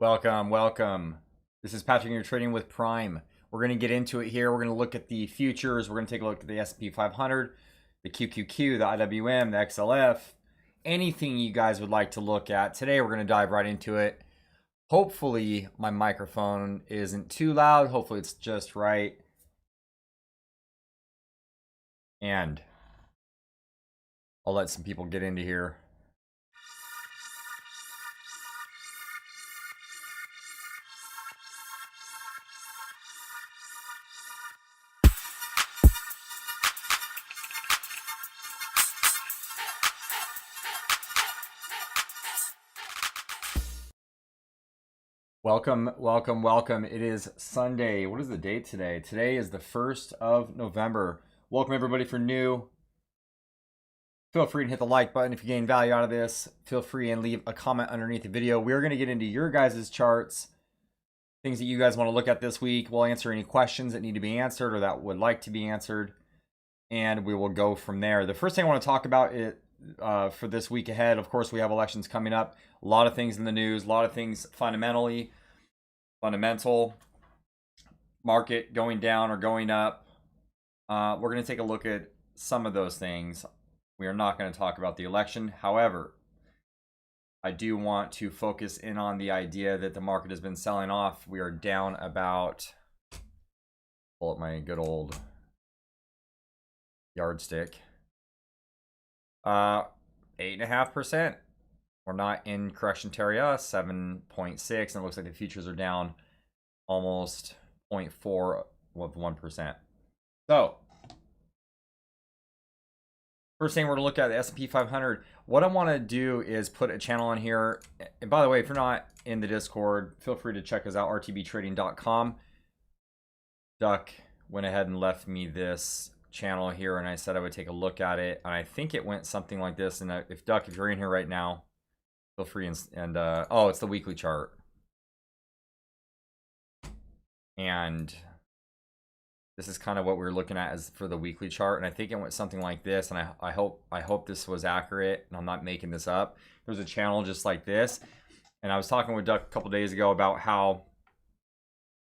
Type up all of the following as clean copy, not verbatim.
Welcome. This is Patrick, and you're trading with Prime. We're going to get into it here. We're going to look at the futures. We're going to take a look at the S&P 500, the QQQ, the IWM, the XLF, anything you guys would like to look at. Today, we're going to dive right into it. Hopefully, my microphone isn't too loud. Hopefully, it's just right. And I'll let some people get into here. Welcome. It is Sunday. What is the date today? Today is the 1st of November. Welcome everybody for new. Feel free to hit the like button if you gain value out of this. Feel free and leave a comment underneath the video. We're going to get into your guys' charts, things that you guys want to look at this week. We'll answer any questions that need to be answered or that would like to be answered, and we will go from there. The first thing I want to talk about is for this week ahead. Of course, we have elections coming up. A lot of things in the news, a lot of things fundamental market going down or going up. We're going to take a look at some of those things. We are not going to talk about the election. However, I do want to focus in on the idea that the market has been selling off. We are down about, pull up my good old yardstick, 8.5%. We're not in correction area, 7.6, and it looks like the futures are down almost 0.4 of 1%. So, first thing we're gonna look at the S&P 500. What I want to do is put a channel on here. And by the way, if you're not in the Discord, feel free to check us out, rtbtrading.com. Duck went ahead and left me this channel here, and I said I would take a look at it, and I think it went something like this. And if Duck, if you're in here right now, feel free and oh, it's the weekly chart, and this is kind of what we're looking at as for the weekly chart. And I think it went something like this, and I hope this was accurate and I'm not making this up. There's a channel just like this, and I was talking with Duck a couple days ago about how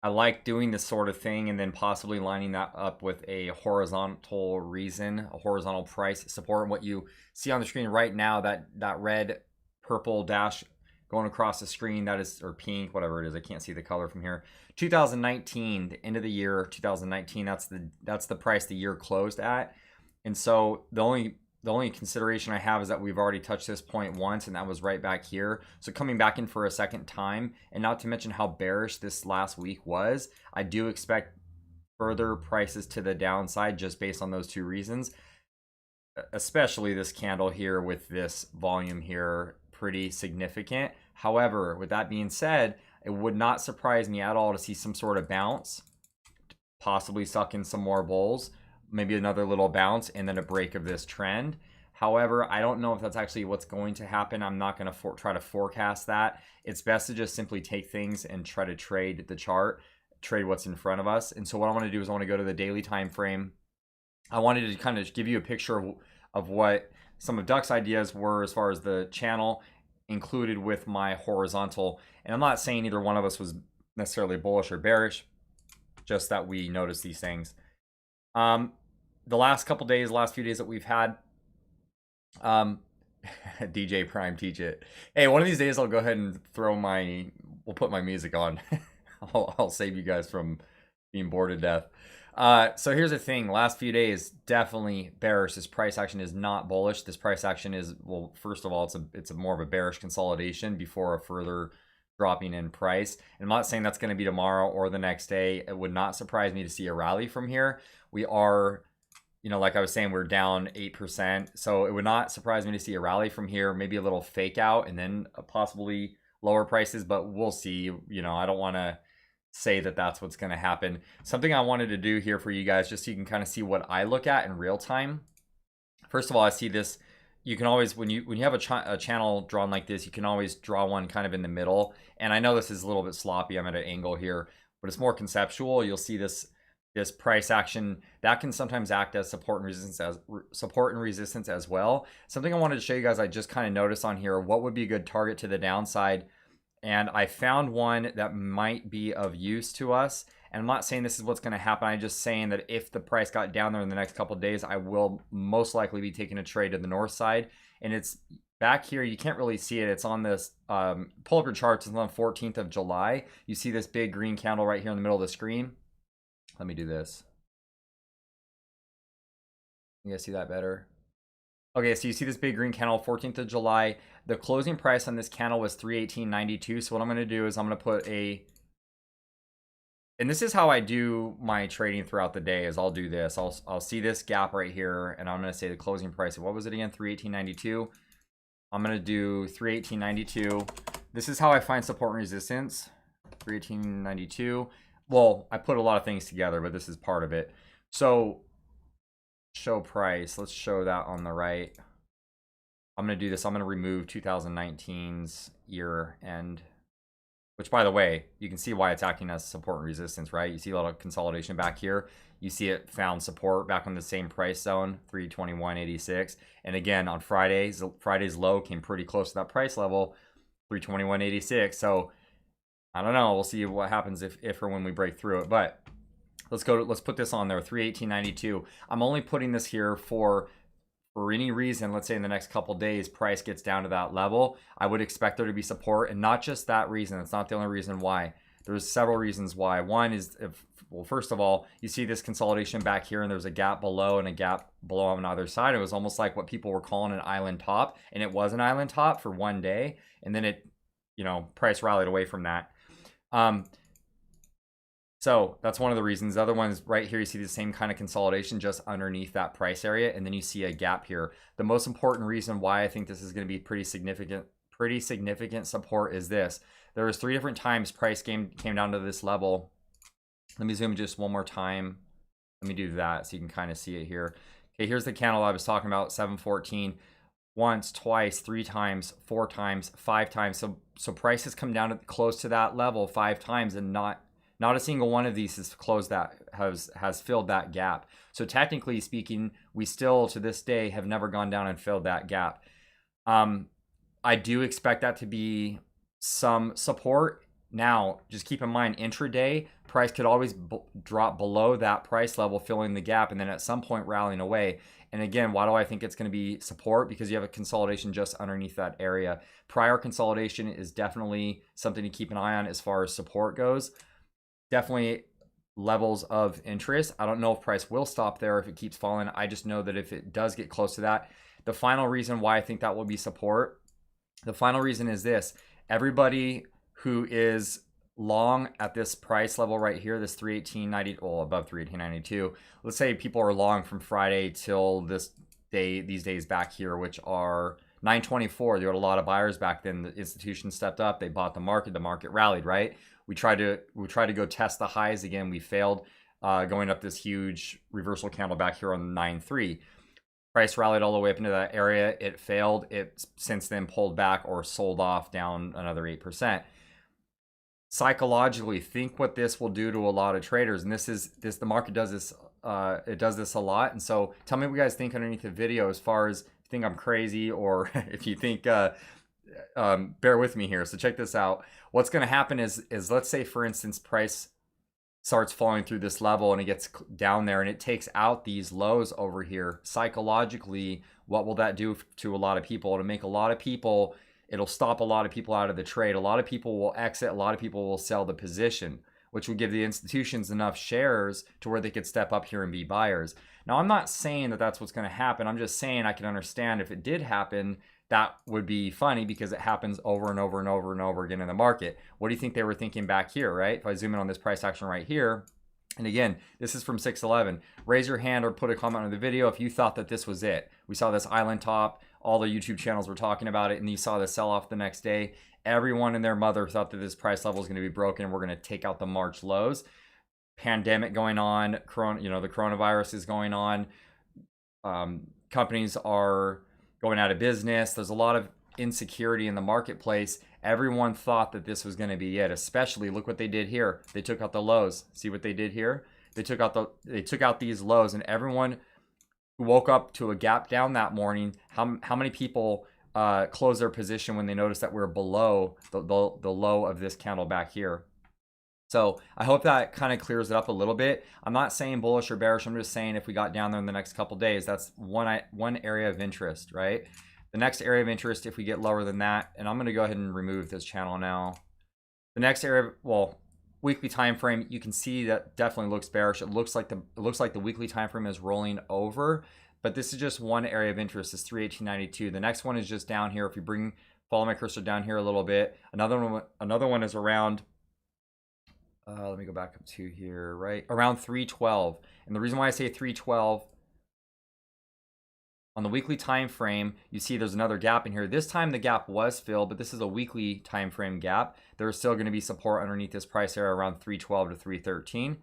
I like doing this sort of thing and then possibly lining that up with a horizontal reason, a horizontal price support. And what you see on the screen right now, that red purple dash going across the screen, that is, or pink, whatever it is, I can't see the color from here. 2019, the end of the year 2019, that's the price the year closed at. And so the only consideration I have is that we've already touched this point once, and that was right back here. So coming back in for a second time, and not to mention how bearish this last week was, I do expect further prices to the downside just based on those two reasons, especially this candle here with this volume here, pretty significant. However, with that being said, it would not surprise me at all to see some sort of bounce, possibly suck in some more bulls, maybe another little bounce, and then a break of this trend. However, I don't know if that's actually what's going to happen. I'm not going to try to forecast that. It's best to just simply take things and try to trade the chart, trade what's in front of us. And so what I want to do is I want to go to the daily time frame. I wanted to kind of give you a picture of what some of Duck's ideas were as far as the channel included with my horizontal. And I'm not saying either one of us was necessarily bullish or bearish, just that we noticed these things. The last couple days, last few days that we've had, DJ Prime teach it. Hey, one of these days I'll go ahead and we'll put my music on. I'll save you guys from being bored to death. So here's the thing, last few days, definitely bearish. This price action is not bullish. This price action is, well, first of all, it's a more of a bearish consolidation before a further dropping in price. And I'm not saying that's going to be tomorrow or the next day. It would not surprise me to see a rally from here. We are, like I was saying, we're down 8%. So it would not surprise me to see a rally from here, maybe a little fake out and then possibly lower prices, but we'll see. I don't want to say that that's what's going to happen. Something I wanted to do here for you guys, just so you can kind of see what I look at in real time. First of all, I see this. You can always, when you have a channel drawn like this, you can always draw one kind of in the middle. And I know this is a little bit sloppy. I'm at an angle here, but it's more conceptual. You'll see this price action that can sometimes act as support and resistance as well. Something I wanted to show you guys, I just kind of noticed on here, what would be a good target to the downside and I found one that might be of use to us. And I'm not saying this is what's going to happen. I'm just saying that if the price got down there in the next couple of days, I will most likely be taking a trade to the north side. And it's back here. You can't really see it. It's on this pull up your charts. It's on the 14th of July. You see this big green candle right here in the middle of the screen. Let me do this. You guys see that better? Okay, so you see this big green candle, 14th of July. The closing price on this candle was 318.92. So what I'm going to do is I'm going to put a, and this is how I do my trading throughout the day, is I'll do this. I'll see this gap right here, and I'm going to say the closing price. What was it again? 318.92. I'm going to do 318.92. This is how I find support and resistance. 318.92. Well, I put a lot of things together, but this is part of it. So show price. Let's show that on the right. I'm going to do this. I'm going to remove 2019's year end, which, by the way, you can see why it's acting as support and resistance, right? You see a lot of consolidation back here. You see it found support back on the same price zone, 321.86. And again, on Friday's low came pretty close to that price level, 321.86. So I don't know. We'll see what happens if or when we break through it. But let's put this on there, 318.92. I'm only putting this here for any reason. Let's say in the next couple days, price gets down to that level. I would expect there to be support, and not just that reason. It's not the only reason why. There's several reasons why. One is, well, first of all, you see this consolidation back here, and there's a gap below and a gap below on either side. It was almost like what people were calling an island top, and it was an island top for one day, and then it, price rallied away from that. So that's one of the reasons. The other one is right here. You see the same kind of consolidation just underneath that price area, and then you see a gap here. The most important reason why I think this is going to be pretty significant support is this. There was 3 different times price came down to this level. Let me zoom just one more time. Let me do that so you can kind of see it here. Okay, here's the candle I was talking about, 714. Once, twice, 3 times, 4 times, 5 times. So price has come down close to that level 5 times, and not a single one of these has closed that, has filled that gap. So technically speaking, we still to this day have never gone down and filled that gap. I do expect that to be some support. Now, just keep in mind, intraday, price could always drop below that price level, filling the gap, and then at some point rallying away. And again, why do I think it's going to be support? Because you have a consolidation just underneath that area. Prior consolidation is definitely something to keep an eye on as far as support goes. Definitely levels of interest. I don't know if price will stop there if it keeps falling. I just know that if it does get close to that, the final reason why I think that will be support, the final reason is this. Everybody who is long at this price level right here, this 318.90, well, above 318.92, let's say people are long from Friday till this day, these days back here, which are 924. There were a lot of buyers back then. The institution stepped up. They bought the market rallied, right? We tried to go test the highs again. We failed, going up this huge reversal candle back here on 9.3. Price rallied all the way up into that area. It failed. It since then pulled back or sold off down another 8%. Psychologically, think what this will do to a lot of traders. And the market does this. It does this a lot. And so tell me what you guys think underneath the video as far as if you think I'm crazy, or if you think, bear with me here. So check this out. What's going to happen is let's say, for instance, price starts falling through this level and it gets down there and it takes out these lows over here. Psychologically, what will that do to a lot of people? It'll make a lot of people, it'll stop a lot of people out of the trade. A lot of people will exit. A lot of people will sell the position, which would give the institutions enough shares to where they could step up here and be buyers. Now, I'm not saying that that's what's going to happen. I'm just saying I can understand if it did happen, that would be funny because it happens over and over and over and over again in the market. What do you think they were thinking back here, right? If I zoom in on this price action right here, and again, this is from 611. Raise your hand or put a comment on the video if you thought that this was it. We saw this island top. All the YouTube channels were talking about it, and you saw the sell-off the next day. Everyone and their mother thought that this price level is going to be broken and we're going to take out the March lows. Pandemic going on, the coronavirus is going on. Companies are going out of business. There's a lot of insecurity in the marketplace. Everyone thought that this was going to be it. Especially, look what they did here. They took out the lows. See what they did here? They took out these lows, and everyone who woke up to a gap down that morning, how many people close their position when they notice that we're below the low of this candle back here. So I hope that kind of clears it up a little bit. I'm not saying bullish or bearish. I'm just saying if we got down there in the next couple days, that's one area of interest, right? The next area of interest, if we get lower than that, and I'm going to go ahead and remove this channel now. The next area, well, weekly time frame, you can see that definitely looks bearish. It looks like the weekly time frame is rolling over, but this is just one area of interest. Is 318.92. The next one is just down here. If you follow my cursor down here a little bit, another one is around. Let me go back up to here, right around 312. And the reason why I say 312 on the weekly time frame, you see there's another gap in here. This time the gap was filled, but this is a weekly time frame gap. There's still going to be support underneath this price area around 312 to 313.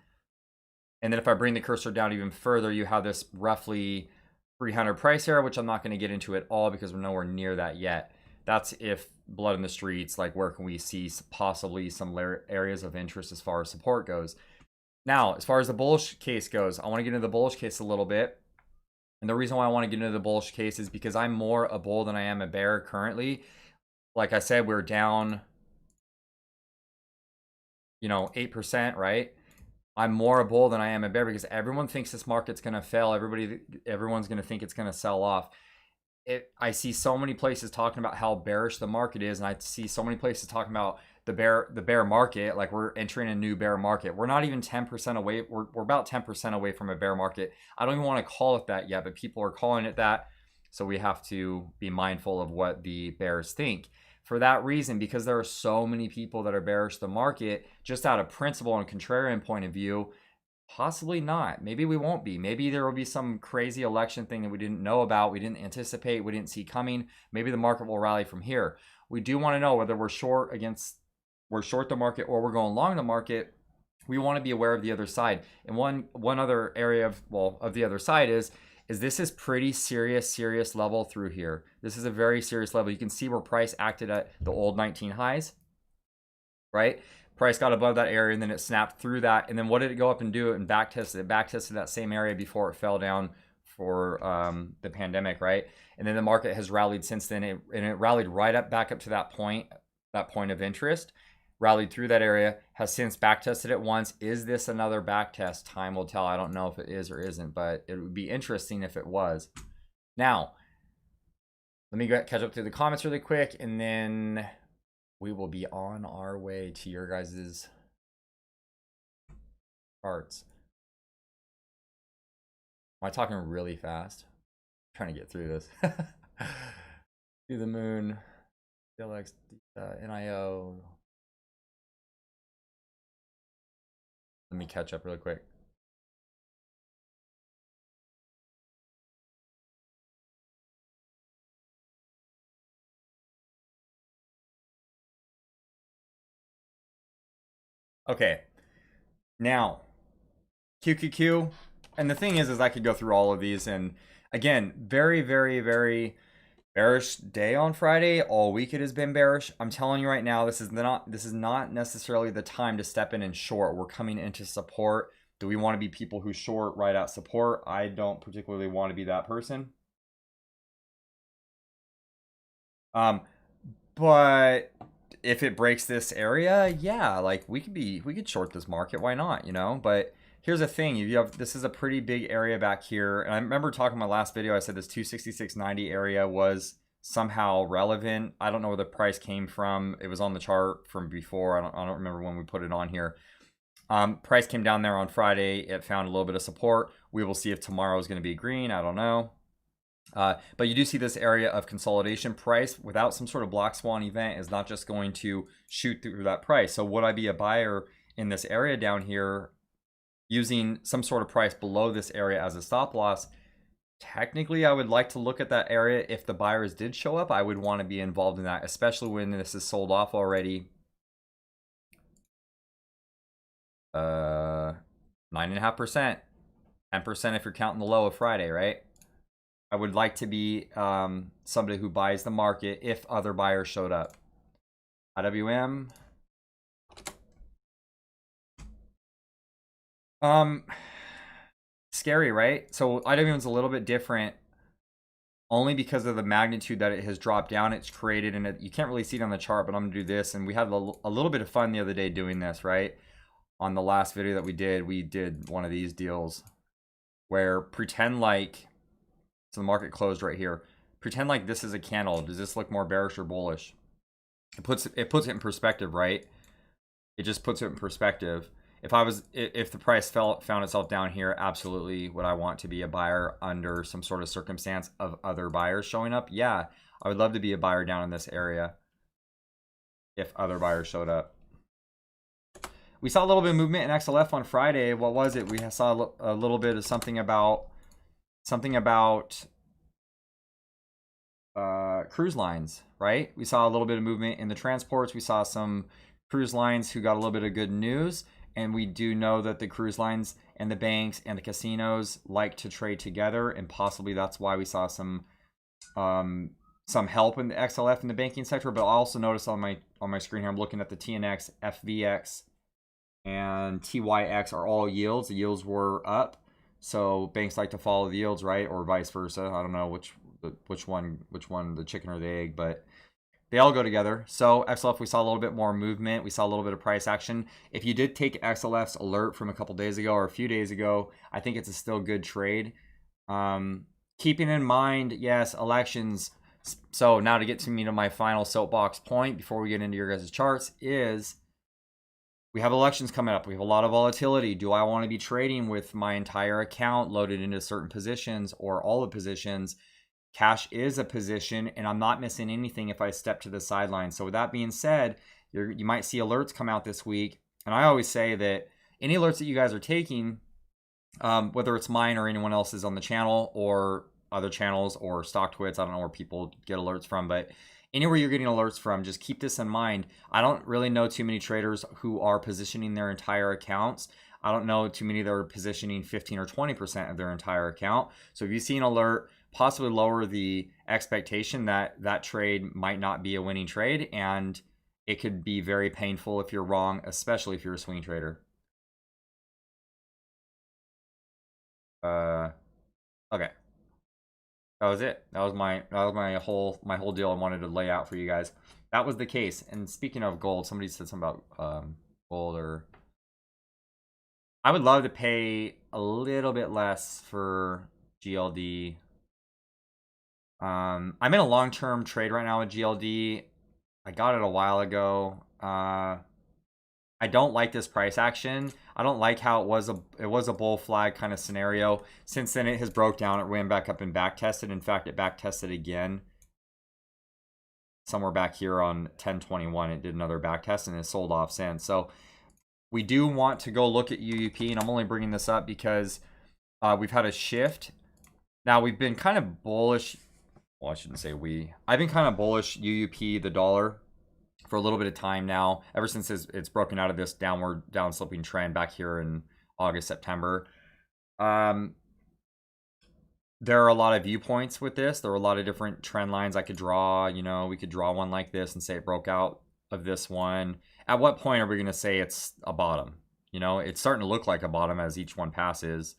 And then if I bring the cursor down even further, you have this roughly 300 price area, which I'm not going to get into at all because we're nowhere near that yet. That's if blood in the streets, like where can we see possibly some areas of interest as far as support goes. Now, as far as the bullish case goes, I want to get into the bullish case a little bit. And the reason why I want to get into the bullish case is because I'm more a bull than I am a bear currently. Like I said, we're down, 8%, right? I'm more a bull than I am a bear because everyone thinks this market's going to fail. Everyone's going to think it's going to sell off. I see so many places talking about how bearish the market is, and I see so many places talking about the bear market, like we're entering a new bear market. We're not even 10% away. We're about 10% away from a bear market. I don't even want to call it that yet, but people are calling it that. So we have to be mindful of what the bears think. For that reason, because there are so many people that are bearish the market, just out of principle and contrarian point of view, possibly not. Maybe we won't be. Maybe there will be some crazy election thing that we didn't know about, we didn't anticipate, we didn't see coming. Maybe the market will rally from here. We do want to know whether we're short the market or we're going long the market. We want to be aware of the other side. And one other area of the other side is this is pretty serious level through here. This is a very serious level. You can see where price acted at the old 19 highs, right? Price got above that area and then it snapped through that. And then what did it go up and do? And back tested. It back tested that same area before it fell down for the pandemic, right? And then the market has rallied since then. And it rallied right up back up to that point of interest. Rallied through that area, has since back tested it once. Is this another back test? Time will tell. I don't know if it is or isn't, but it would be interesting if it was. Now, let me catch up through the comments really quick, and then we will be on our way to your guys' charts. Am I talking really fast? I'm trying to get through this. Do the moon, DLX, NIO. Let me catch up really quick. Okay, now QQQ, and the thing is I could go through all of these, and again, very bearish day on Friday. All week it has been bearish. I'm telling you right now, this is not necessarily the time to step in and short. We're coming into support. Do we want to be people who short right at support? I don't particularly want to be that person. But if it breaks this area, yeah, like we could short this market. Why not? But here's the thing: this is a pretty big area back here, and I remember talking in my last video. I said this 266.90 area was somehow relevant. I don't know where the price came from. It was on the chart from before. I don't remember when we put it on here. Price came down there on Friday. It found a little bit of support. We will see if tomorrow is going to be green. I don't know. But you do see this area of consolidation. Price without some sort of black swan event is not just going to shoot through that price. So would I be a buyer in this area down here using some sort of price below this area as a stop loss? Technically, I would like to look at that area. If the buyers did show up, I would want to be involved in that, especially when this is sold off already. 9.5%, 10% if you're counting the low of Friday, right? I would like to be somebody who buys the market if other buyers showed up. IWM. Scary, right? So IWM is a little bit different only because of the magnitude that it has dropped down. It's created, and you can't really see it on the chart, but I'm gonna do this. And we had a little bit of fun the other day doing this, right? On the last video that we did one of these deals where pretend like, so the market closed right here. Pretend like this is a candle. Does this look more bearish or bullish? It puts it in perspective, right? It just puts it in perspective. If the price found itself down here, absolutely would I want to be a buyer under some sort of circumstance of other buyers showing up? Yeah, I would love to be a buyer down in this area if other buyers showed up. We saw a little bit of movement in XLF on Friday. What was it? We saw a little bit of something about cruise lines, right? We saw a little bit of movement in the transports. We saw some cruise lines who got a little bit of good news, and we do know that the cruise lines and the banks and the casinos like to trade together, and possibly that's why we saw some help in the XLF in the banking sector. But I also noticed on my screen here, I'm looking at the TNX, FVX, and TYX are all yields. The yields were up, so banks like to follow the yields, right? Or vice versa. I don't know which one, the chicken or the egg, but they all go together. So XLF, we saw a little bit more movement. We saw a little bit of price action. If you did take XLF's alert from a couple days ago or a few days ago, I think it's a still good trade. Keeping in mind, yes, elections. So now to get to my final soapbox point before we get into your guys' charts is we have elections coming up. We have a lot of volatility. Do I want to be trading with my entire account loaded into certain positions or all the positions? Cash is a position, and I'm not missing anything if I step to the sideline. So with that being said, you might see alerts come out this week. And I always say that any alerts that you guys are taking, whether it's mine or anyone else's on the channel or other channels or StockTwits, I don't know where people get alerts from, but anywhere you're getting alerts from, just keep this in mind. I don't really know too many traders who are positioning their entire accounts. I don't know too many that are positioning 15 or 20% of their entire account. So if you see an alert, possibly lower the expectation that that trade might not be a winning trade, and it could be very painful if you're wrong, especially if you're a swing trader. Okay. That was it. That was my whole deal I wanted to lay out for you guys. That was the case. And speaking of gold, somebody said something about gold, or I would love to pay a little bit less for GLD. I'm in a long-term trade right now with GLD. I got it a while ago. I don't like this price action. I don't like how it was a bull flag kind of scenario. Since then, it has broke down. It ran back up and back tested. In fact, it back tested again somewhere back here on 1021. It did another back test and it sold off since. So we do want to go look at UUP, and I'm only bringing this up because we've had a shift. Now we've been kind of bullish. Well, I shouldn't say we. I've been kind of bullish UUP, the dollar, for a little bit of time now, ever since it's broken out of this down sloping trend back here in August, September. There are a lot of viewpoints with this. There are a lot of different trend lines I could draw. You know, we could draw one like this and say it broke out of this one. At what point are we going to say it's a bottom? You know, it's starting to look like a bottom as each one passes.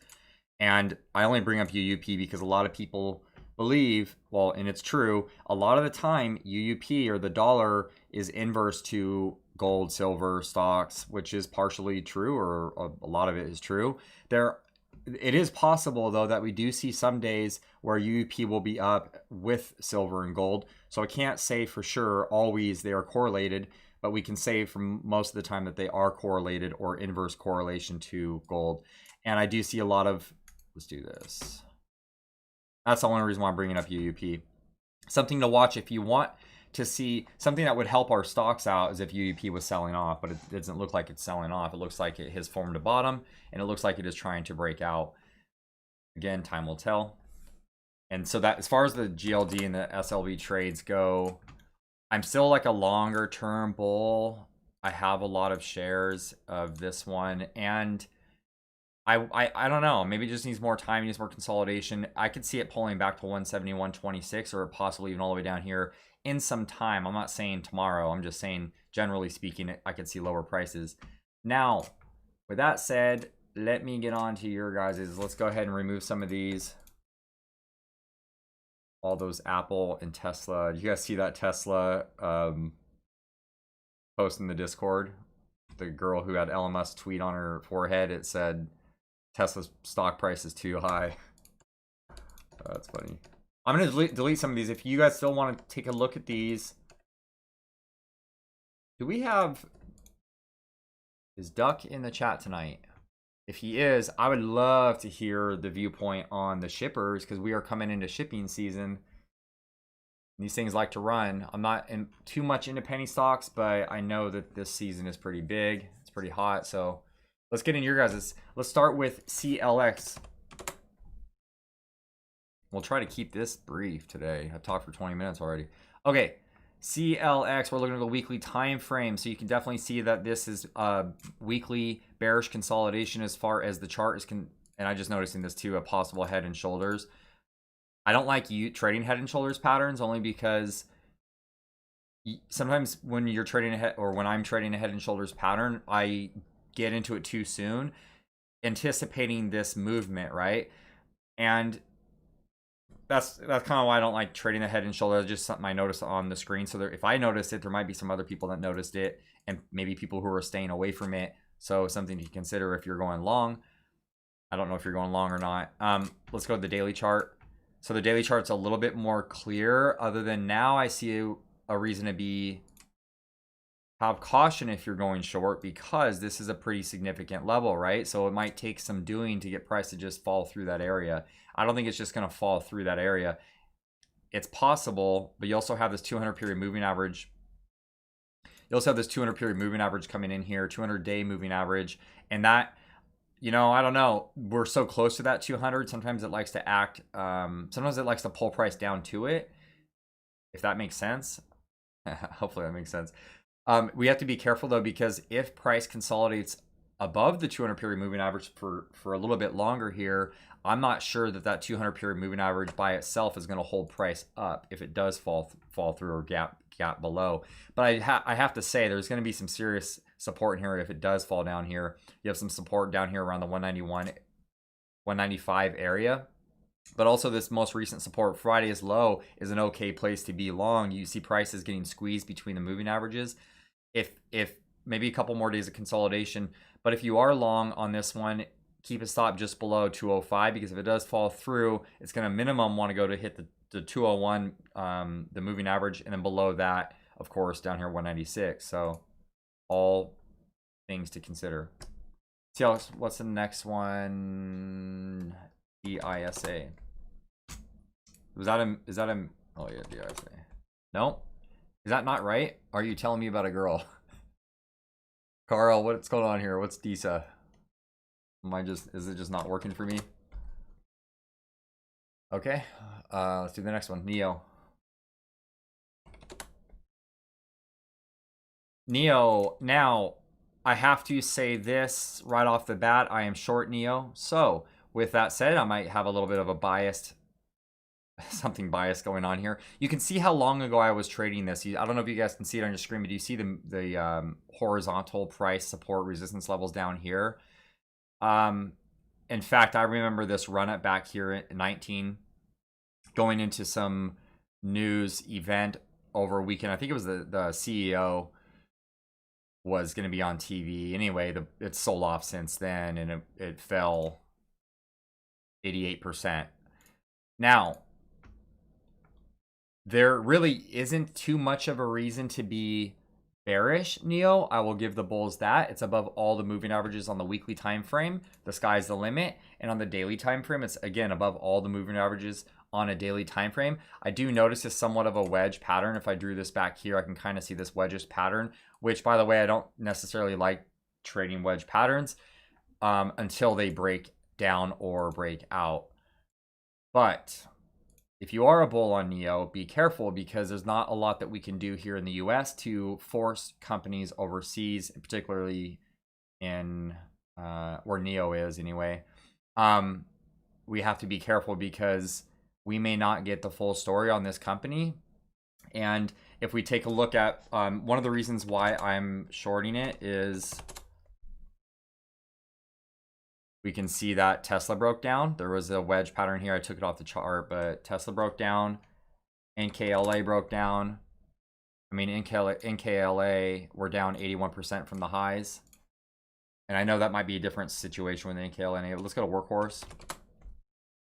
And I only bring up UUP because a lot of people believe, well, and it's true, a lot of the time UUP, or the dollar, is inverse to gold, silver, stocks, which is partially true, or a lot of it is true. It is possible, though, that we do see some days where UUP will be up with silver and gold. So I can't say for sure always they are correlated, but we can say for most of the time that they are correlated or inverse correlation to gold. And I do see a lot of, let's do this. That's the only reason why I'm bringing up UUP. Something to watch if you want to see something that would help our stocks out is if UUP was selling off, but it doesn't look like it's selling off. It looks like it has formed a bottom, and it looks like it is trying to break out. Again, time will tell. And so that, as far as the GLD and the SLV trades go, I'm still like a longer term bull. I have a lot of shares of this one, and I don't know. Maybe it just needs more time, needs more consolidation. I could see it pulling back to 171.26, or possibly even all the way down here in some time. I'm not saying tomorrow. I'm just saying, generally speaking, I could see lower prices. Now, with that said, let me get on to your guys's. Let's go ahead and remove some of these. all those Apple and Tesla. You guys see that Tesla post in the Discord? The girl who had Elon Musk tweet on her forehead, it said Tesla's stock price is too high. That's funny. I'm gonna delete some of these. If you guys still want to take a look at these, do we have, is Duck in the chat tonight? If he is, I would love to hear the viewpoint on the shippers, because we are coming into shipping season. These things like to run. I'm not in too much into penny stocks, but I know that this season is pretty big. It's pretty hot. So let's get into your guys's. Let's start with CLX. We'll try to keep this brief today. I've talked for 20 minutes already. Okay, CLX, we're looking at the weekly time frame. So you can definitely see that this is weekly bearish consolidation as far as the chart is, and I just noticing this too, a possible head and shoulders. I don't like trading head and shoulders patterns, only because sometimes when you're trading a head, or when I'm trading a head and shoulders pattern, I get into it too soon, anticipating this movement, right? And that's kind of why I don't like trading the head and shoulders. Just something I noticed on the screen. So if I noticed it, there might be some other people that noticed it, and maybe people who are staying away from it. So something to consider if you're going long. I don't know if you're going long or not. Let's go to the daily chart. So the daily chart's a little bit more clear, other than now I see a reason to have caution if you're going short, because this is a pretty significant level, right? So it might take some doing to get price to just fall through that area. I don't think it's just going to fall through that area. It's possible, but you also have this 200 period moving average. You also have this 200 period moving average coming in here, 200-day moving average, and that, you know, I don't know. We're so close to that 200. Sometimes it likes to act. Sometimes it likes to pull price down to it, if that makes sense. Hopefully that makes sense. We have to be careful though, because if price consolidates above the 200 period moving average for a little bit longer here, I'm not sure that 200 period moving average by itself is going to hold price up if it does fall through or gap below. But I have to say there's going to be some serious support in here if it does fall down here. You have some support down here around the 191, 195 area. But also this most recent support, Friday's low, is an okay place to be long. You see prices getting squeezed between the moving averages. If maybe a couple more days of consolidation, but if you are long on this one, keep a stop just below 205, because if it does fall through, it's going to minimum want to go to hit the 201, the moving average, and then below that, of course, down here 196. So all things to consider. See what's the next one? DISA. Is that a oh yeah, DISA. No? Is that not right? Are you telling me about a girl? Carl, what's going on here? What's DISA? Is it just not working for me? Okay. Let's do the next one. NEO. Now, I have to say this right off the bat. I am short NEO. So, with that said, I might have a little bit of a something biased going on here. You can see how long ago I was trading this. I don't know if you guys can see it on your screen, but do you see the horizontal price support resistance levels down here? In fact, I remember this run up back here at 19, going into some news event over a weekend. I think it was the CEO was going to be on TV. Anyway, it's sold off since then, and it fell 88%. Now, there really isn't too much of a reason to be bearish NEO. I will give the bulls that. It's above all the moving averages on the weekly time frame. The sky's the limit. And on the daily time frame, it's again above all the moving averages on a daily time frame. I do notice it's somewhat of a wedge pattern. If I drew this back here, I can kind of see this wedges pattern, which, by the way, I don't necessarily like trading wedge patterns until they break down or break out. But if you are a bull on NEO, be careful, because there's not a lot that we can do here in the US to force companies overseas, particularly in where NEO is anyway. We have to be careful, because we may not get the full story on this company. And if we take a look at one of the reasons why I'm shorting it is We can see that Tesla broke down. There was a wedge pattern here. I took it off the chart, but Tesla broke down. NKLA broke down. I mean, NKLA we're down 81% from the highs. And I know that might be a different situation with NKLA. Let's go to Workhorse.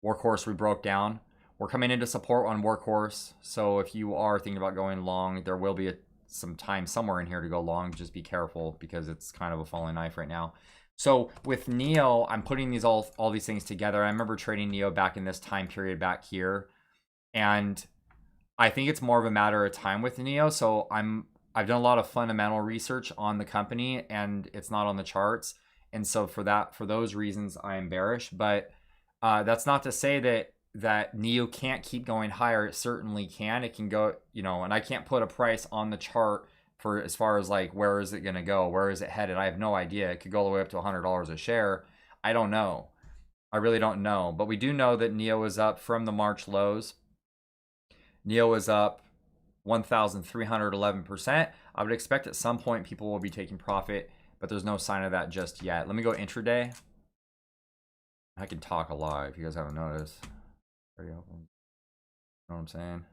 Workhorse, we broke down. We're coming into support on Workhorse. So if you are thinking about going long, there will be some time somewhere in here to go long. Just be careful because it's kind of a falling knife right now. So with NEO, I'm putting these all these things together. I remember trading NEO back in this time period back here. And I think it's more of a matter of time with NEO. So I've done a lot of fundamental research on the company and it's not on the charts. And so for those reasons, I am bearish. But that's not to say that NEO can't keep going higher. It certainly can. It can go, and I can't put a price on the chart for as far as like, where is it going to go? Where is it headed? I have no idea. It could go all the way up to $100 a share. I don't know. I really don't know. But we do know that NEO is up from the March lows. NEO is up 1,311%. I would expect at some point people will be taking profit, but there's no sign of that just yet. Let me go intraday. I can talk a lot if you guys haven't noticed. Pretty open. You know what I'm saying?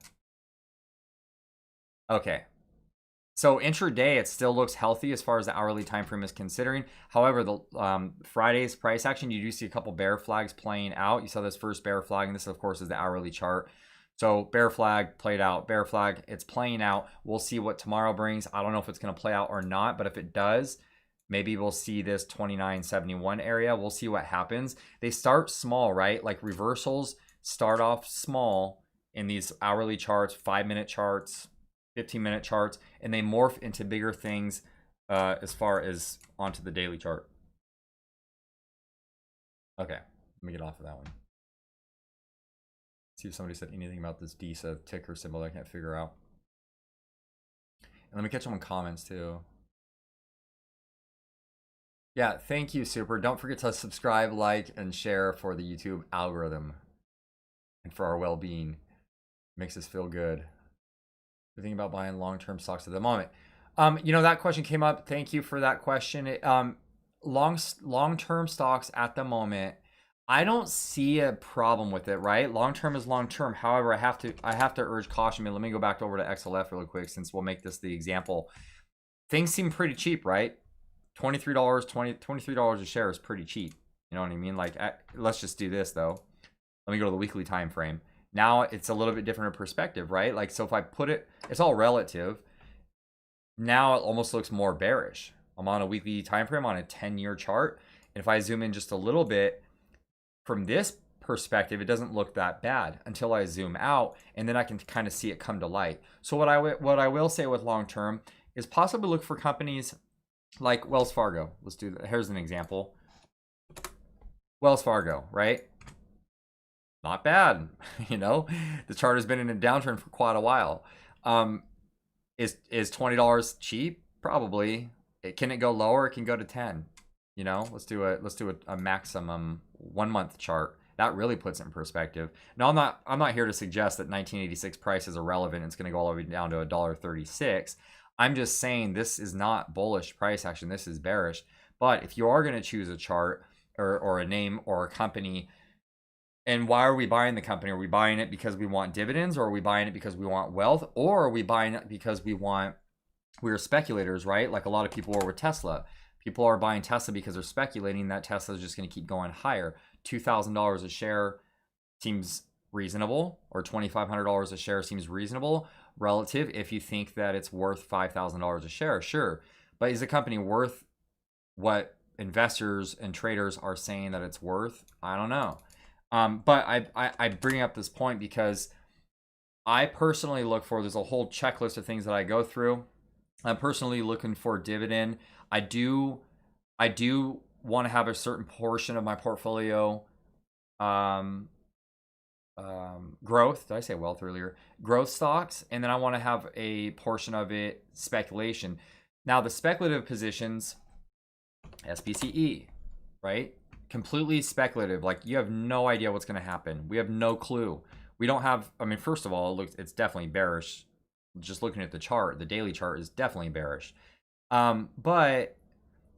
Okay. So intraday, it still looks healthy as far as the hourly time frame is considering. However, the Friday's price action, you do see a couple bear flags playing out. You saw this first bear flag, and this, of course, is the hourly chart. So bear flag played out, bear flag, it's playing out. We'll see what tomorrow brings. I don't know if it's going to play out or not, but if it does, maybe we'll see this 29.71 area. We'll see what happens. They start small, right? Like reversals start off small in these hourly charts, 5-minute charts, 15-minute charts, and they morph into bigger things as far as onto the daily chart. Okay, let me get off of that one. See if somebody said anything about this DISA ticker symbol I can't figure out. And let me catch them in comments too. Yeah, thank you, Super. Don't forget to subscribe, like, and share for the YouTube algorithm and for our well-being. Makes us feel good. Thinking about buying long-term stocks at the moment. That question came up. Thank you for that question. Long-term stocks at the moment, I don't see a problem with it, right? Long-term is long-term. However, I have to urge caution. Let me go back over to XLF really quick since we'll make this the example. Things seem pretty cheap, right? $23 a share is pretty cheap. You know what I mean? Like, let's just do this though. Let me go to the weekly time frame. Now it's a little bit different perspective, right? Like, so if I put it, it's all relative. Now it almost looks more bearish. I'm on a weekly time frame on a 10-year chart. And if I zoom in just a little bit from this perspective, it doesn't look that bad until I zoom out, and then I can kind of see it come to light. So what I will say with long term is possibly look for companies like Wells Fargo. Let's do that. Here's an example. Wells Fargo, right? Not bad. The chart has been in a downturn for quite a while. Is $20 cheap? Probably. Can it go lower? It can go to 10. Let's do a maximum 1 month chart. That really puts it in perspective. Now, I'm not here to suggest that 1986 price is irrelevant. It's going to go all the way down to $1.36. I'm just saying this is not bullish price action. This is bearish. But if you are going to choose a chart or a name or a company, and why are we buying the company? Are we buying it because we want dividends, or are we buying it because we want wealth, or are we buying it because we're speculators, right? Like a lot of people are with Tesla. People are buying Tesla because they're speculating that Tesla is just going to keep going higher. $2,000 a share seems reasonable, or $2,500 a share seems reasonable relative if you think that it's worth $5,000 a share, sure. But is the company worth what investors and traders are saying that it's worth? I don't know. But I bring up this point because I personally look for, there's a whole checklist of things that I go through. I'm personally looking for dividend. I do want to have a certain portion of my portfolio growth. Did I say wealth earlier? Growth stocks, and then I want to have a portion of it speculation. Now the speculative positions, SPCE, right? Completely speculative. Like, you have no idea what's going to happen. We have no clue. We don't have, first of all, it's definitely bearish. Just looking at the chart, the daily chart is definitely bearish. But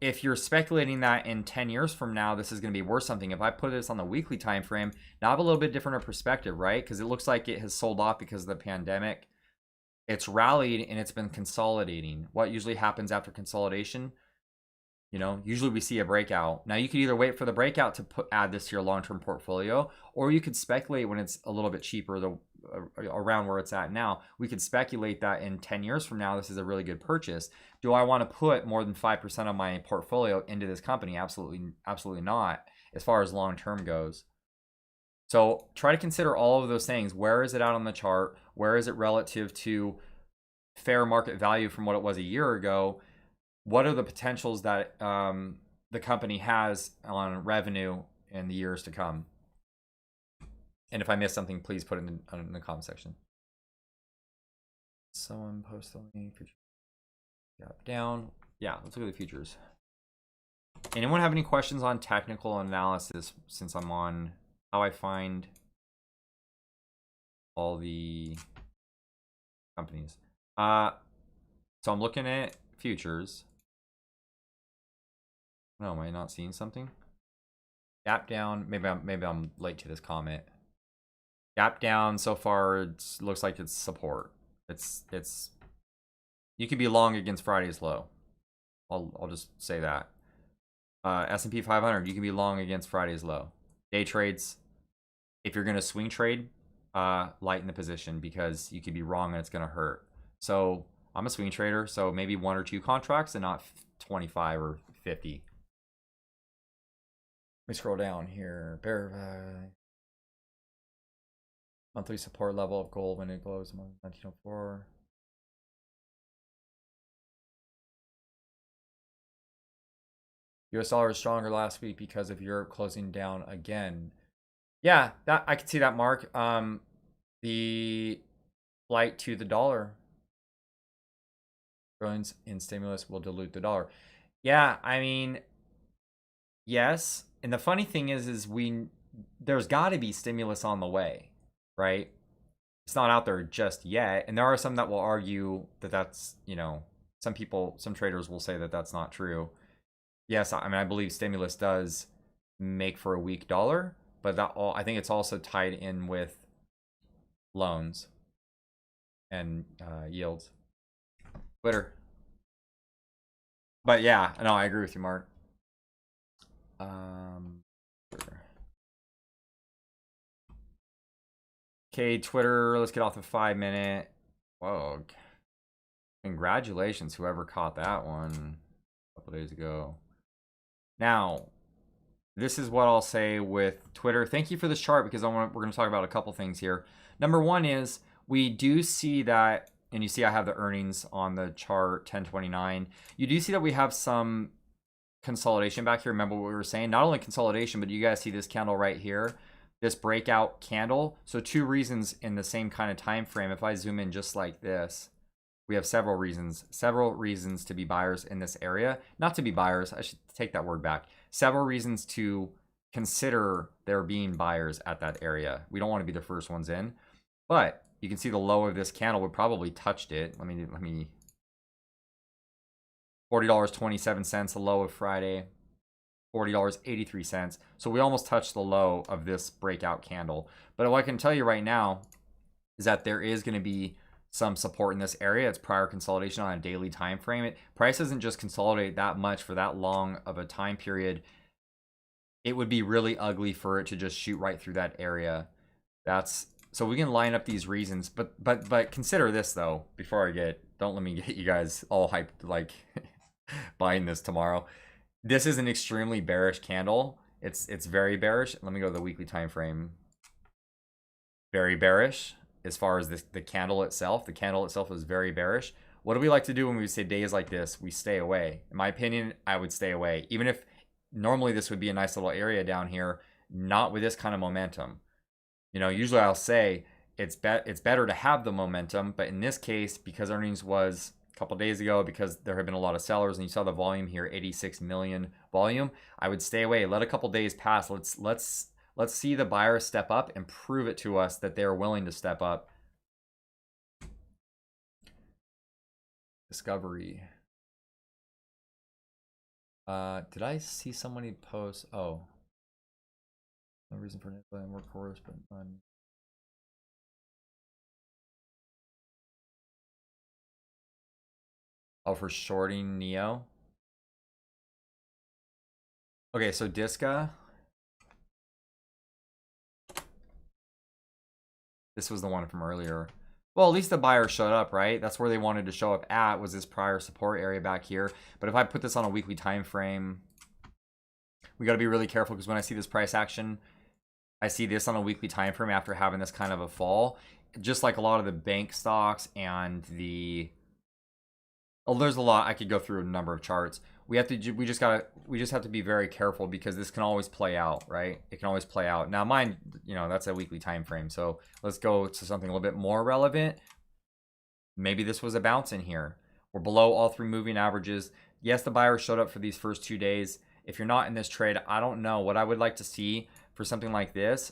if you're speculating that in 10 years from now this is going to be worth something, if I put this on the weekly time frame, now I have a little bit different perspective, right? Because it looks like it has sold off because of the pandemic. It's rallied and it's been consolidating. What usually happens after consolidation? You know, usually we see a breakout. Now you could either wait for the breakout to add this to your long-term portfolio, or you could speculate when it's a little bit cheaper, around where it's at now. We could speculate that in 10 years from now, this is a really good purchase. Do I want to put more than 5% of my portfolio into this company? Absolutely not, as far as long-term goes. So try to consider all of those things. Where is it out on the chart? Where is it relative to fair market value from what it was a year ago? What are the potentials that the company has on revenue in the years to come? And if I missed something, please put it in the comment section. Someone post on the future. Gap down. Yeah, let's look at the futures. Anyone have any questions on technical analysis since I'm on how I find all the companies? So I'm looking at futures. No, am I not seeing something? Gap down. Maybe I'm late to this comment. Gap down so far. It looks like it's support. It's. You could be long against Friday's low. I'll just say that. S&P 500. You can be long against Friday's low. Day trades. If you're gonna swing trade, lighten the position because you could be wrong and it's gonna hurt. So I'm a swing trader, so maybe 1 or 2 contracts and not 25 or 50. Let me scroll down here. Monthly support level of gold when it glows 1904. US dollar is stronger last week because of Europe closing down again. Yeah, that I can see that, Mark. The flight to the dollar. Growings in stimulus will dilute the dollar. Yeah, I mean, yes. And the funny thing is there's got to be stimulus on the way, right? It's not out there just yet. And there are some that will argue that that's, you know, some traders will say that that's not true. Yes, I mean, I believe stimulus does make for a weak dollar, but I think it's also tied in with loans and yields. Twitter. But yeah, no, I agree with you, Mark. Okay, Twitter, let's get off the 5-minute. Whoa. Congratulations, whoever caught that one a couple days ago. Now, this is what I'll say with Twitter. Thank you for this chart because we're going to talk about a couple things here. Number one is we do see that, and you see I have the earnings on the chart 1029. You do see that we have some consolidation back here. Remember what we were saying? Not only consolidation, but you guys see this candle right here, this breakout candle. So 2 reasons in the same kind of time frame. If I zoom in just like this, we have several reasons to be buyers in this area. Not to be buyers, I should take that word back. Several reasons to consider there being buyers at that area. We don't want to be the first ones in, but you can see the low of this candle would probably touched it. Let me $40.27, the low of Friday, $40.83. So we almost touched the low of this breakout candle. But what I can tell you right now is that there is going to be some support in this area. It's prior consolidation on a daily time frame. Price doesn't just consolidate that much for that long of a time period. It would be really ugly for it to just shoot right through that area. So we can line up these reasons, but consider this though. Before don't let me get you guys all hyped like buying this tomorrow. This is an extremely bearish candle. It's very bearish. Let me go to the weekly time frame. Very bearish. As far as the candle itself, is very bearish. What do we like to do when we say days like this? We stay away. In my opinion, I would stay away. Even if normally this would be a nice little area down here, not with this kind of momentum. You know, usually I'll say it's better to have the momentum, but in this case, because earnings was a couple days ago, because there have been a lot of sellers, and you saw the volume here, 86 million volume, I would stay away. Let a couple days pass. Let's see the buyers step up and prove it to us that they're willing to step up. Discovery. Did I see somebody post? Oh, no reason for nickel more course, but none. Oh, for shorting Neo. Okay, so Disca. This was the one from earlier. Well, at least the buyer showed up, right? That's where they wanted to show up at, was this prior support area back here. But if I put this on a weekly time frame, we got to be really careful because when I see this price action, I see this on a weekly time frame after having this kind of a fall. Just like a lot of the bank stocks and the... Oh, there's a lot. I could go through a number of charts. We just have to be very careful because this can always play out, right? It can always play out. Now mine, that's a weekly time frame. So let's go to something a little bit more relevant. Maybe this was a bounce in here. We're below all three moving averages. Yes, the buyer showed up for these first 2 days. If you're not in this trade, I don't know. What I would like to see for something like this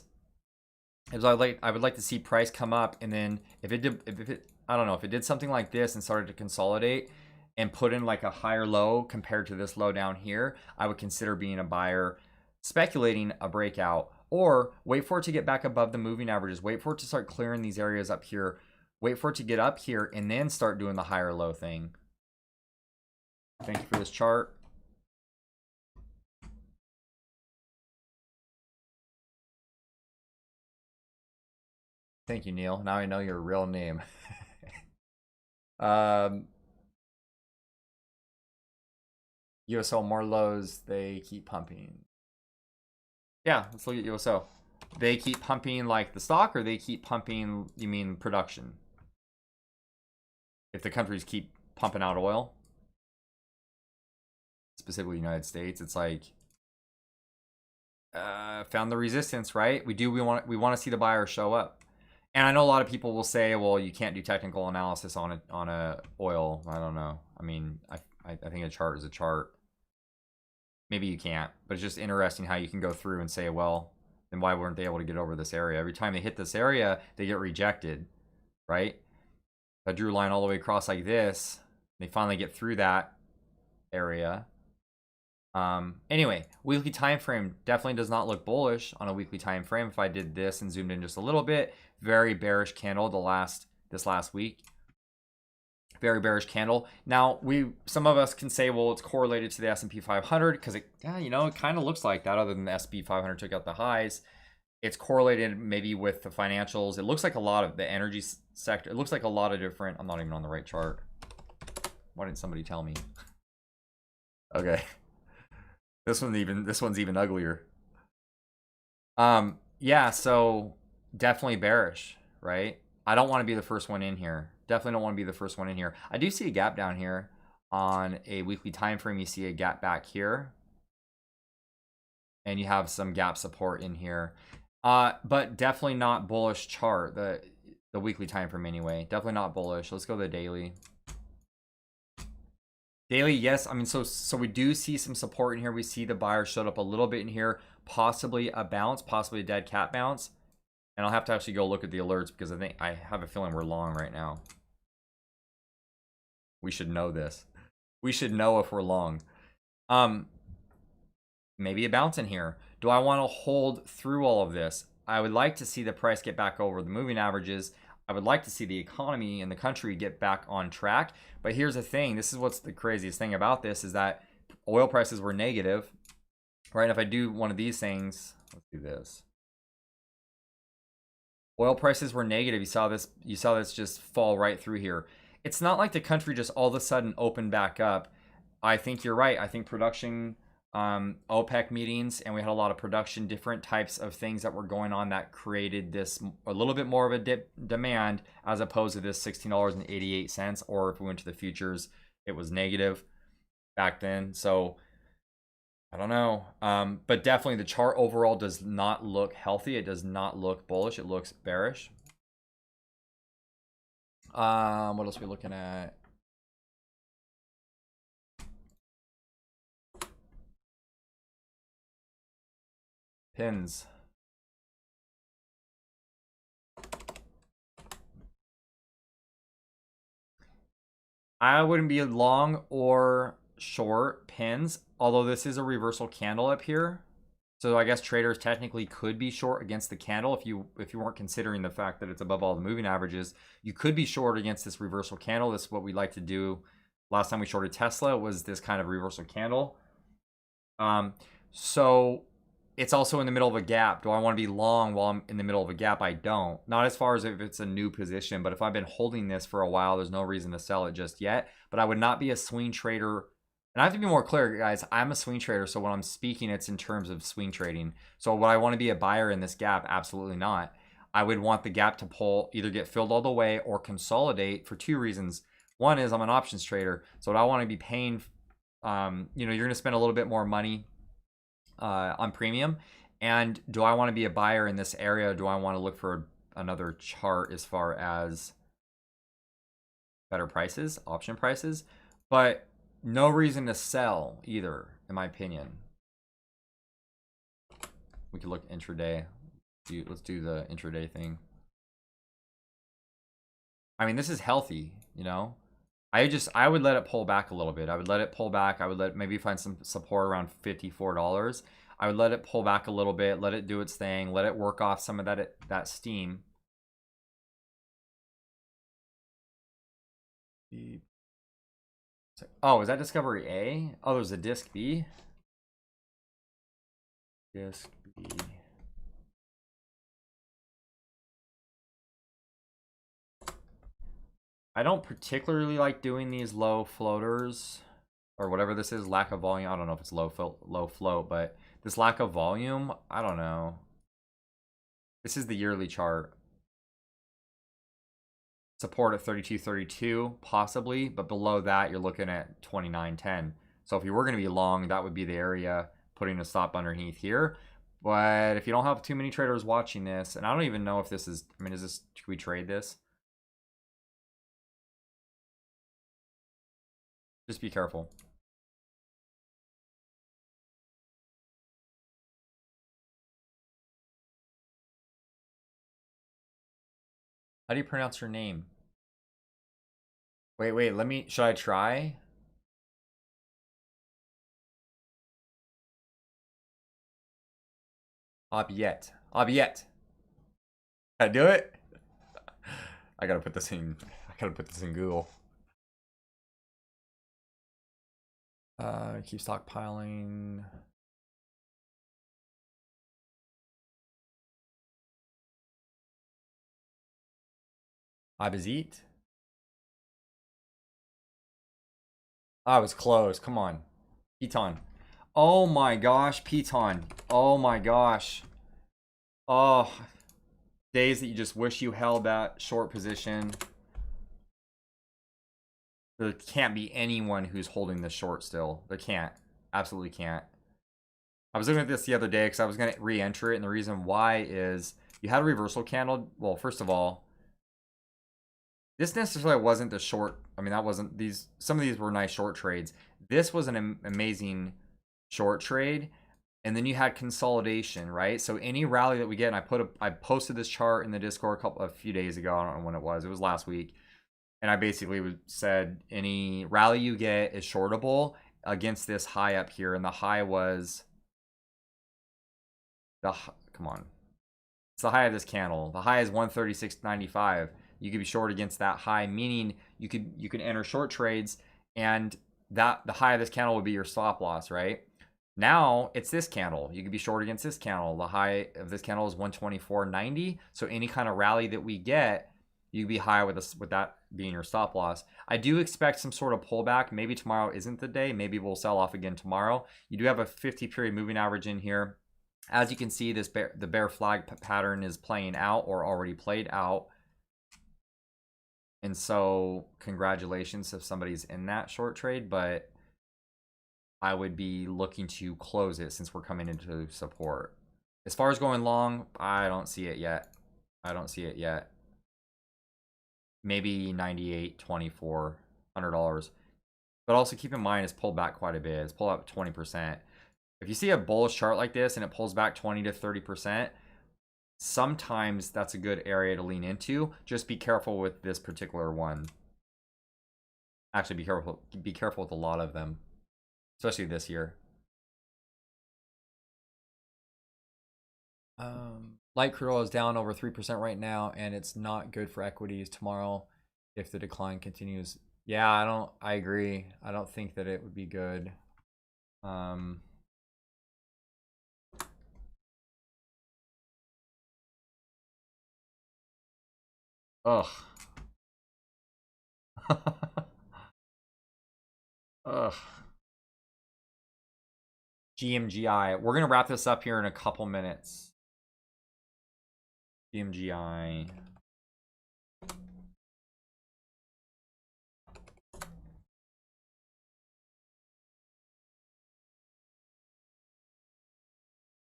is I would like to see price come up, and then if it did something like this and started to consolidate and put in like a higher low compared to this low down here, I would consider being a buyer, speculating a breakout, or wait for it to get back above the moving averages. Wait for it to start clearing these areas up here. Wait for it to get up here and then start doing the higher low thing. Thank you for this chart. Thank you, Neil. Now I know your real name. USO, more lows, they keep pumping. Yeah, let's look at USO. They keep pumping like the stock, or they keep pumping, you mean production? If the countries keep pumping out oil, specifically the United States, it's like found the resistance, right? We want to see the buyer show up. And I know a lot of people will say, well, you can't do technical analysis on a oil. I don't know. I mean, I think a chart is a chart. Maybe you can't, but it's just interesting how you can go through and say, well, then why weren't they able to get over this area? Every time they hit this area, they get rejected, right? I drew a line all the way across like this. They finally get through that area. Anyway, weekly time frame definitely does not look bullish on a weekly time frame. If I did this and zoomed in just a little bit, very bearish candle this last week. Very bearish candle. Now, some of us can say, well, it's correlated to the S&P 500 because it kind of looks like that. Other than the S&P 500 took out the highs, it's correlated maybe with the financials. It looks like a lot of the energy sector. It looks like a lot of different. I'm not even on the right chart. Why didn't somebody tell me? Okay, this one's even uglier. Yeah, so definitely bearish, right? I don't want to be the first one in here. Definitely don't want to be the first one in here. I do see a gap down here on a weekly time frame. You see a gap back here, and you have some gap support in here, but definitely not bullish chart. The weekly time frame anyway, definitely not bullish. Let's go to the daily. Daily, yes. I mean, so we do see some support in here. We see the buyer showed up a little bit in here, possibly a bounce, possibly a dead cat bounce. And I'll have to actually go look at the alerts because I have a feeling we're long right now. We should know this. We should know if we're long. Maybe a bounce in here. Do I want to hold through all of this? I would like to see the price get back over the moving averages. I would like to see the economy in the country get back on track. But here's the thing. This is what's the craziest thing about this is that oil prices were negative, right? And if I do one of these things, let's do this. Oil prices were negative. You saw this just fall right through here. It's not like the country just all of a sudden opened back up. I think you're right. I think production, OPEC meetings, and we had a lot of production, different types of things that were going on that created this a little bit more of a demand as opposed to this $16.88. Or if we went to the futures, it was negative back then. So I don't know. But definitely the chart overall does not look healthy. It does not look bullish. It looks bearish. What else are we looking at? Pins. I wouldn't be long or short pins, although this is a reversal candle up here. So I guess traders technically could be short against the candle if you weren't considering the fact that it's above all the moving averages. You could be short against this reversal candle. This is what we like to do. Last time we shorted Tesla was this kind of reversal candle. So it's also in the middle of a gap. Do I want to be long while I'm in the middle of a gap? I don't. Not as far as if it's a new position, but if I've been holding this for a while, there's no reason to sell it just yet. But I would not be a swing trader. And I have to be more clear, guys. I'm a swing trader, so when I'm speaking, it's in terms of swing trading. So would I want to be a buyer in this gap? Absolutely not. I would want the gap to pull, either get filled all the way or consolidate for two reasons. One is I'm an options trader, so I want to be paying, you're going to spend a little bit more money on premium. And do I want to be a buyer in this area? Do I want to look for another chart as far as better prices, option prices? But no reason to sell either, in my opinion. We could look intraday. Let's do the intraday thing. I mean, this is healthy, I would let it pull back a little bit. I would let it pull back. I would let maybe find some support around $54. I would let it pull back a little bit, let it do its thing, let it work off some of that steam. Oh, is that Discovery A? Oh, there's a Disc B. Disc B. I don't particularly like doing these low floaters or whatever this is, lack of volume. I don't know if it's low float, but this lack of volume, I don't know. This is the yearly chart. Support at 32.32 possibly, but below that you're looking at 29.10. So if you were going to be long, that would be the area, putting a stop underneath here. But if you don't have too many traders watching this, and I don't even know if this is, should we trade this? Just be careful. How do you pronounce your name? Wait, should I try? Obiet. Can I do it? I gotta put this in Google. Keep stockpiling. Abizit. I was close. Come on. Piton. Oh my gosh, Piton. Oh my gosh. Oh. Days that you just wish you held that short position. There can't be anyone who's holding this short still. There can't. Absolutely can't. I was looking at this the other day because I was going to re-enter it, and the reason why is you had a reversal candle. Well, first of all, this necessarily wasn't the short. That wasn't these. Some of these were nice short trades. This was an amazing short trade, and then you had consolidation, right? So any rally that we get, and I posted this chart in the Discord a few days ago. I don't know when it was. It was last week, and I basically said any rally you get is shortable against this high up here, and the high was come on, it's the high of this candle. The high is 136.95. You could be short against that high, meaning you can enter short trades, and that the high of this candle would be your stop loss, right? Now it's this candle. You could be short against this candle. The high of this candle is 124.90. So any kind of rally that we get, you could be high with that being your stop loss. I do expect some sort of pullback. Maybe tomorrow isn't the day. Maybe we'll sell off again tomorrow. You do have a 50-period moving average in here. As you can see, the bear flag pattern is playing out or already played out. And so congratulations if somebody's in that short trade, but I would be looking to close it since we're coming into support. As far as going long, I don't see it yet. Maybe 98.24, $100. But also keep in mind it's pulled back quite a bit. It's pulled up 20%. If you see a bullish chart like this and it pulls back 20 to 30%, sometimes that's a good area to lean into. Just be careful with this particular one. Actually, be careful with a lot of them. especially this year. Light crude oil is down over 3% right now, and it's not good for equities tomorrow if the decline continues. Yeah, I agree. I don't think that it would be good. Ugh. Ugh. GMGI. We're gonna wrap this up here in a couple minutes. GMGI.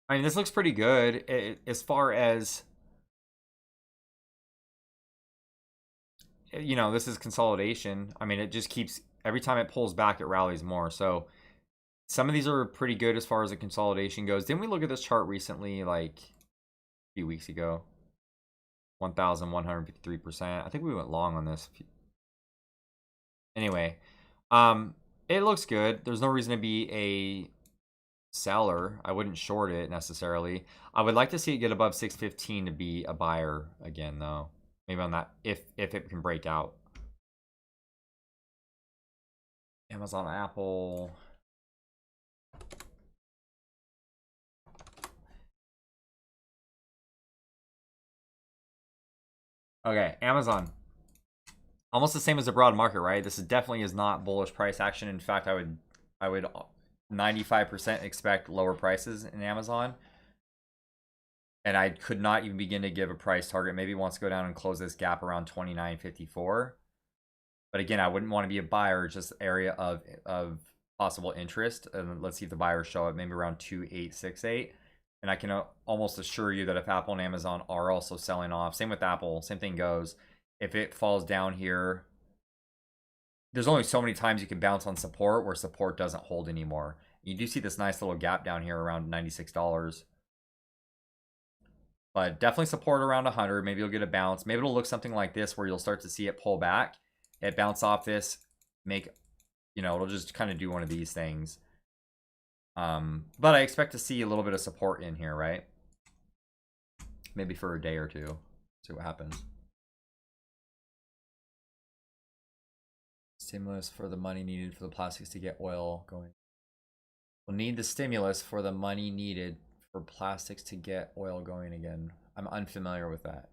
I mean, this looks pretty good as far as, you know, this is consolidation. I mean, it just keeps, every time it pulls back, it rallies more. So some of these are pretty good as far as the consolidation goes. Didn't we look at this chart recently, like a few weeks ago? 1,153%. I think we went long on this. Anyway, it looks good. There's no reason to be a seller. I wouldn't short it necessarily. I would like to see it get above 615 to be a buyer again, though. Maybe on that, if it can break out. Amazon, Apple. Okay, Amazon. Almost the same as the broad market, right? This is definitely is not bullish price action. In fact, I would 95% expect lower prices in Amazon. And I could not even begin to give a price target. Maybe it wants to go down and close this gap around 29.54. But again, I wouldn't want to be a buyer, just area of possible interest. And let's see if the buyers show up, maybe around 2.868. And I can almost assure you that if Apple and Amazon are also selling off, same with Apple, same thing goes. If it falls down here, there's only so many times you can bounce on support where support doesn't hold anymore. You do see this nice little gap down here around $96. But definitely support around 100. Maybe you'll get a bounce. Maybe it'll look something like this where you'll start to see it pull back. It bounce off this, make, you know, it'll just kind of do one of these things. But I expect to see a little bit of support in here, right? Maybe for a day or two. See what happens. Stimulus for the money needed for the plastics to get oil going. We'll need the stimulus for the money needed for plastics to get oil going again. I'm unfamiliar with that.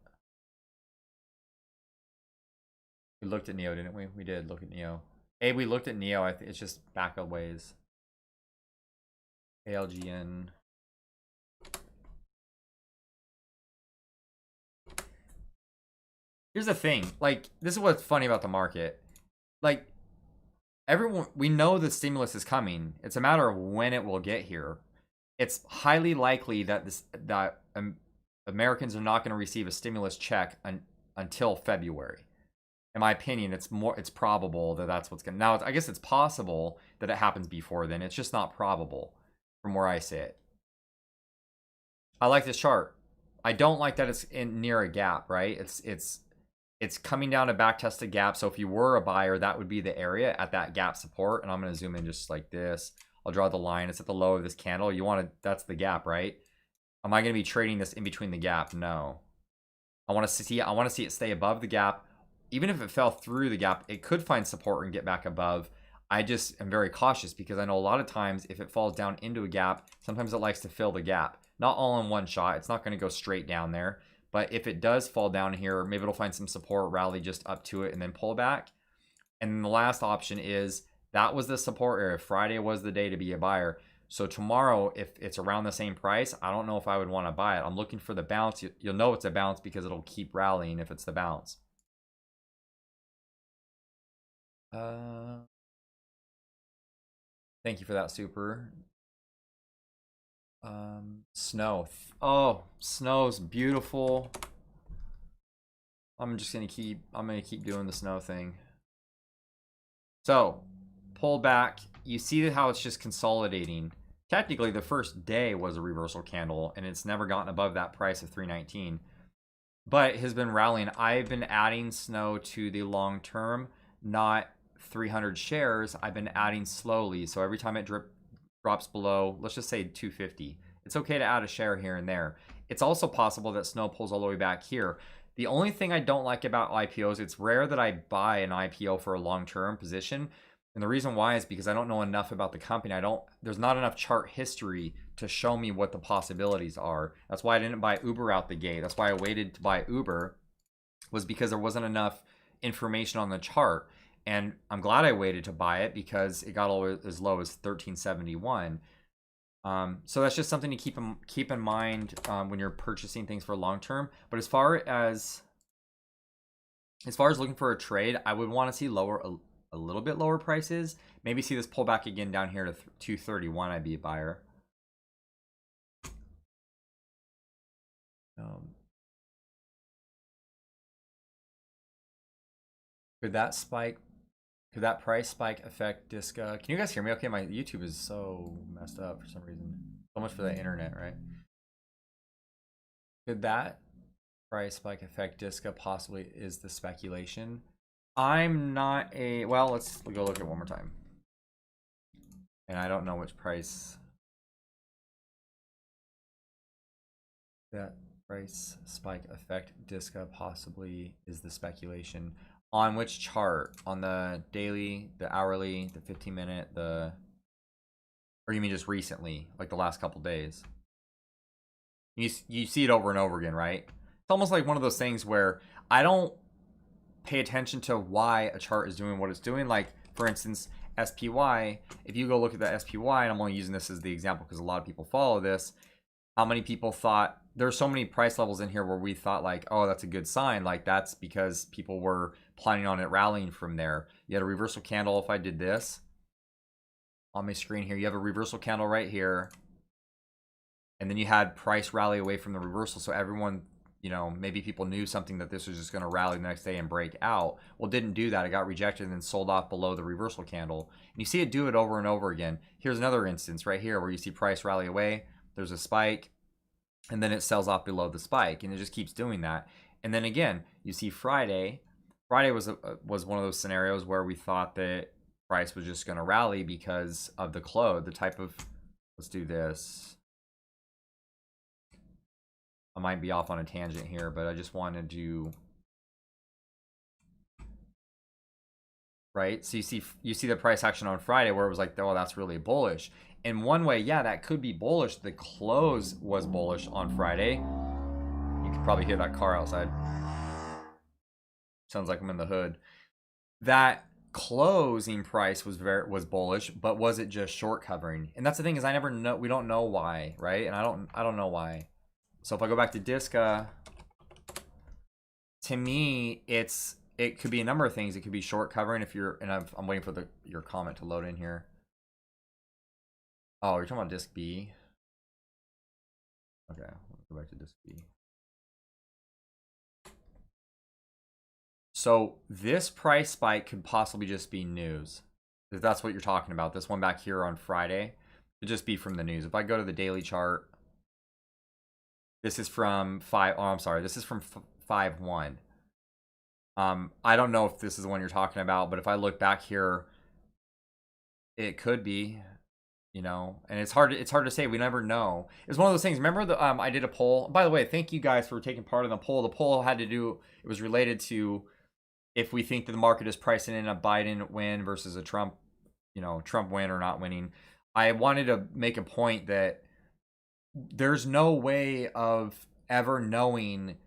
We looked at Neo, didn't we? We did look at Neo. Hey, we looked at Neo. I think it's just back a ways. ALGN. Here's the thing. Like, this is what's funny about the market. Like, everyone, we know the stimulus is coming. It's a matter of when it will get here. It's highly likely that Americans are not going to receive a stimulus check until February. In my opinion, it's probable that that's what's going to. Now, I guess it's possible that it happens before then. It's just not probable from where I sit. I like this chart. I don't like that it's near a gap, right? It's coming down a back-tested gap. So if you were a buyer, that would be the area at that gap support. And I'm going to zoom in just like this. I'll draw the line. It's at the low of this candle. You want to, that's the gap, right? Am I going to be trading this in between the gap? No. I want to see it stay above the gap. Even if it fell through the gap, it could find support and get back above. I just am very cautious because I know a lot of times if it falls down into a gap, sometimes it likes to fill the gap. Not all in one shot. It's not going to go straight down there. But if it does fall down here, maybe it'll find some support, rally just up to it, and then pull back. And then the last option is that was the support area. Friday was the day to be a buyer. So tomorrow, if it's around the same price, I don't know if I would want to buy it. I'm looking for the bounce. You'll know it's a bounce because it'll keep rallying if it's the bounce. Thank you for that, Super. Snow. Oh, snow's beautiful. I'm gonna keep doing the snow thing. So, pull back. You see how it's just consolidating. Technically, the first day was a reversal candle, and it's never gotten above that price of 319. But it has been rallying. I've been adding snow to the long term, not 300 shares, I've been adding slowly. So every time it drops below, let's just say 250, it's okay to add a share here and there. It's also possible that Snow pulls all the way back here. The only thing I don't like about IPOs, it's rare that I buy an IPO for a long-term position. And the reason why is because I don't know enough about the company. There's not enough chart history to show me what the possibilities are. That's why I didn't buy Uber out the gate. That's why I waited to buy Uber, was because there wasn't enough information on the chart. And I'm glad I waited to buy it because it got all as low as 1371. So that's just something to keep in mind when you're purchasing things for long term. But as far as looking for a trade, I would want to see a little bit lower prices. Maybe see this pull back again down here to 231. I'd be a buyer. Could that price spike affect Disca? Can you guys hear me okay? My YouTube is so messed up for some reason. So much for the internet, right? Could that price spike affect Disca? Possibly is the speculation. I'm not a... Well, let's go look at it one more time. And I don't know which price... That price spike affect Disca possibly is the speculation. On which chart? On the daily, the hourly, the 15-minute, the... Or you mean just recently, like the last couple days? You see it over and over again, right? It's almost like one of those things where I don't pay attention to why a chart is doing what it's doing. Like, for instance, SPY. If you go look at the SPY, and I'm only using this as the example because a lot of people follow this, how many people thought... There's so many price levels in here where we thought like, oh, that's a good sign. Like that's because people were planning on it rallying from there. You had a reversal candle. If I did this on my screen here, you have a reversal candle right here. And then you had price rally away from the reversal. So everyone, you know, maybe people knew something that this was just going to rally the next day and break out. Well, it didn't do that. It got rejected and then sold off below the reversal candle. And you see it do it over and over again. Here's another instance right here where you see price rally away. There's a spike. And then it sells off below the spike, and it just keeps doing that. And then again, you see Friday. Friday was one of those scenarios where we thought that price was just going to rally because of the close, the type of... Let's do this. I might be off on a tangent here, but I just wanted to... Right? So you see the price action on Friday where it was like, oh, that's really bullish. In one way, yeah, that could be bullish. The close was bullish on Friday. You could probably hear that car outside. Sounds like I'm in the hood. That closing price was bullish, but was it just short covering? And that's the thing, is I never know. We don't know why, right? And I don't know why. So if I go back to Disca, to me, it could be a number of things. It could be short covering if you're, and I'm waiting for your comment to load in here. Oh, you're talking about Disc B? Okay, let's go back to Disc B. So this price spike could possibly just be news. If that's what you're talking about. This one back here on Friday could just be from the news. If I go to the daily chart, this is from this is from 5/1. I don't know if this is the one you're talking about, but if I look back here, it could be. You know, and it's hard to say. We never know. It's one of those things. Remember I did a poll. By the way, thank you guys for taking part in the poll. The poll had to do, it was related to if we think that the market is pricing in a Biden win versus a Trump, you know, Trump win or not winning. I wanted to make a point that there's no way of ever knowing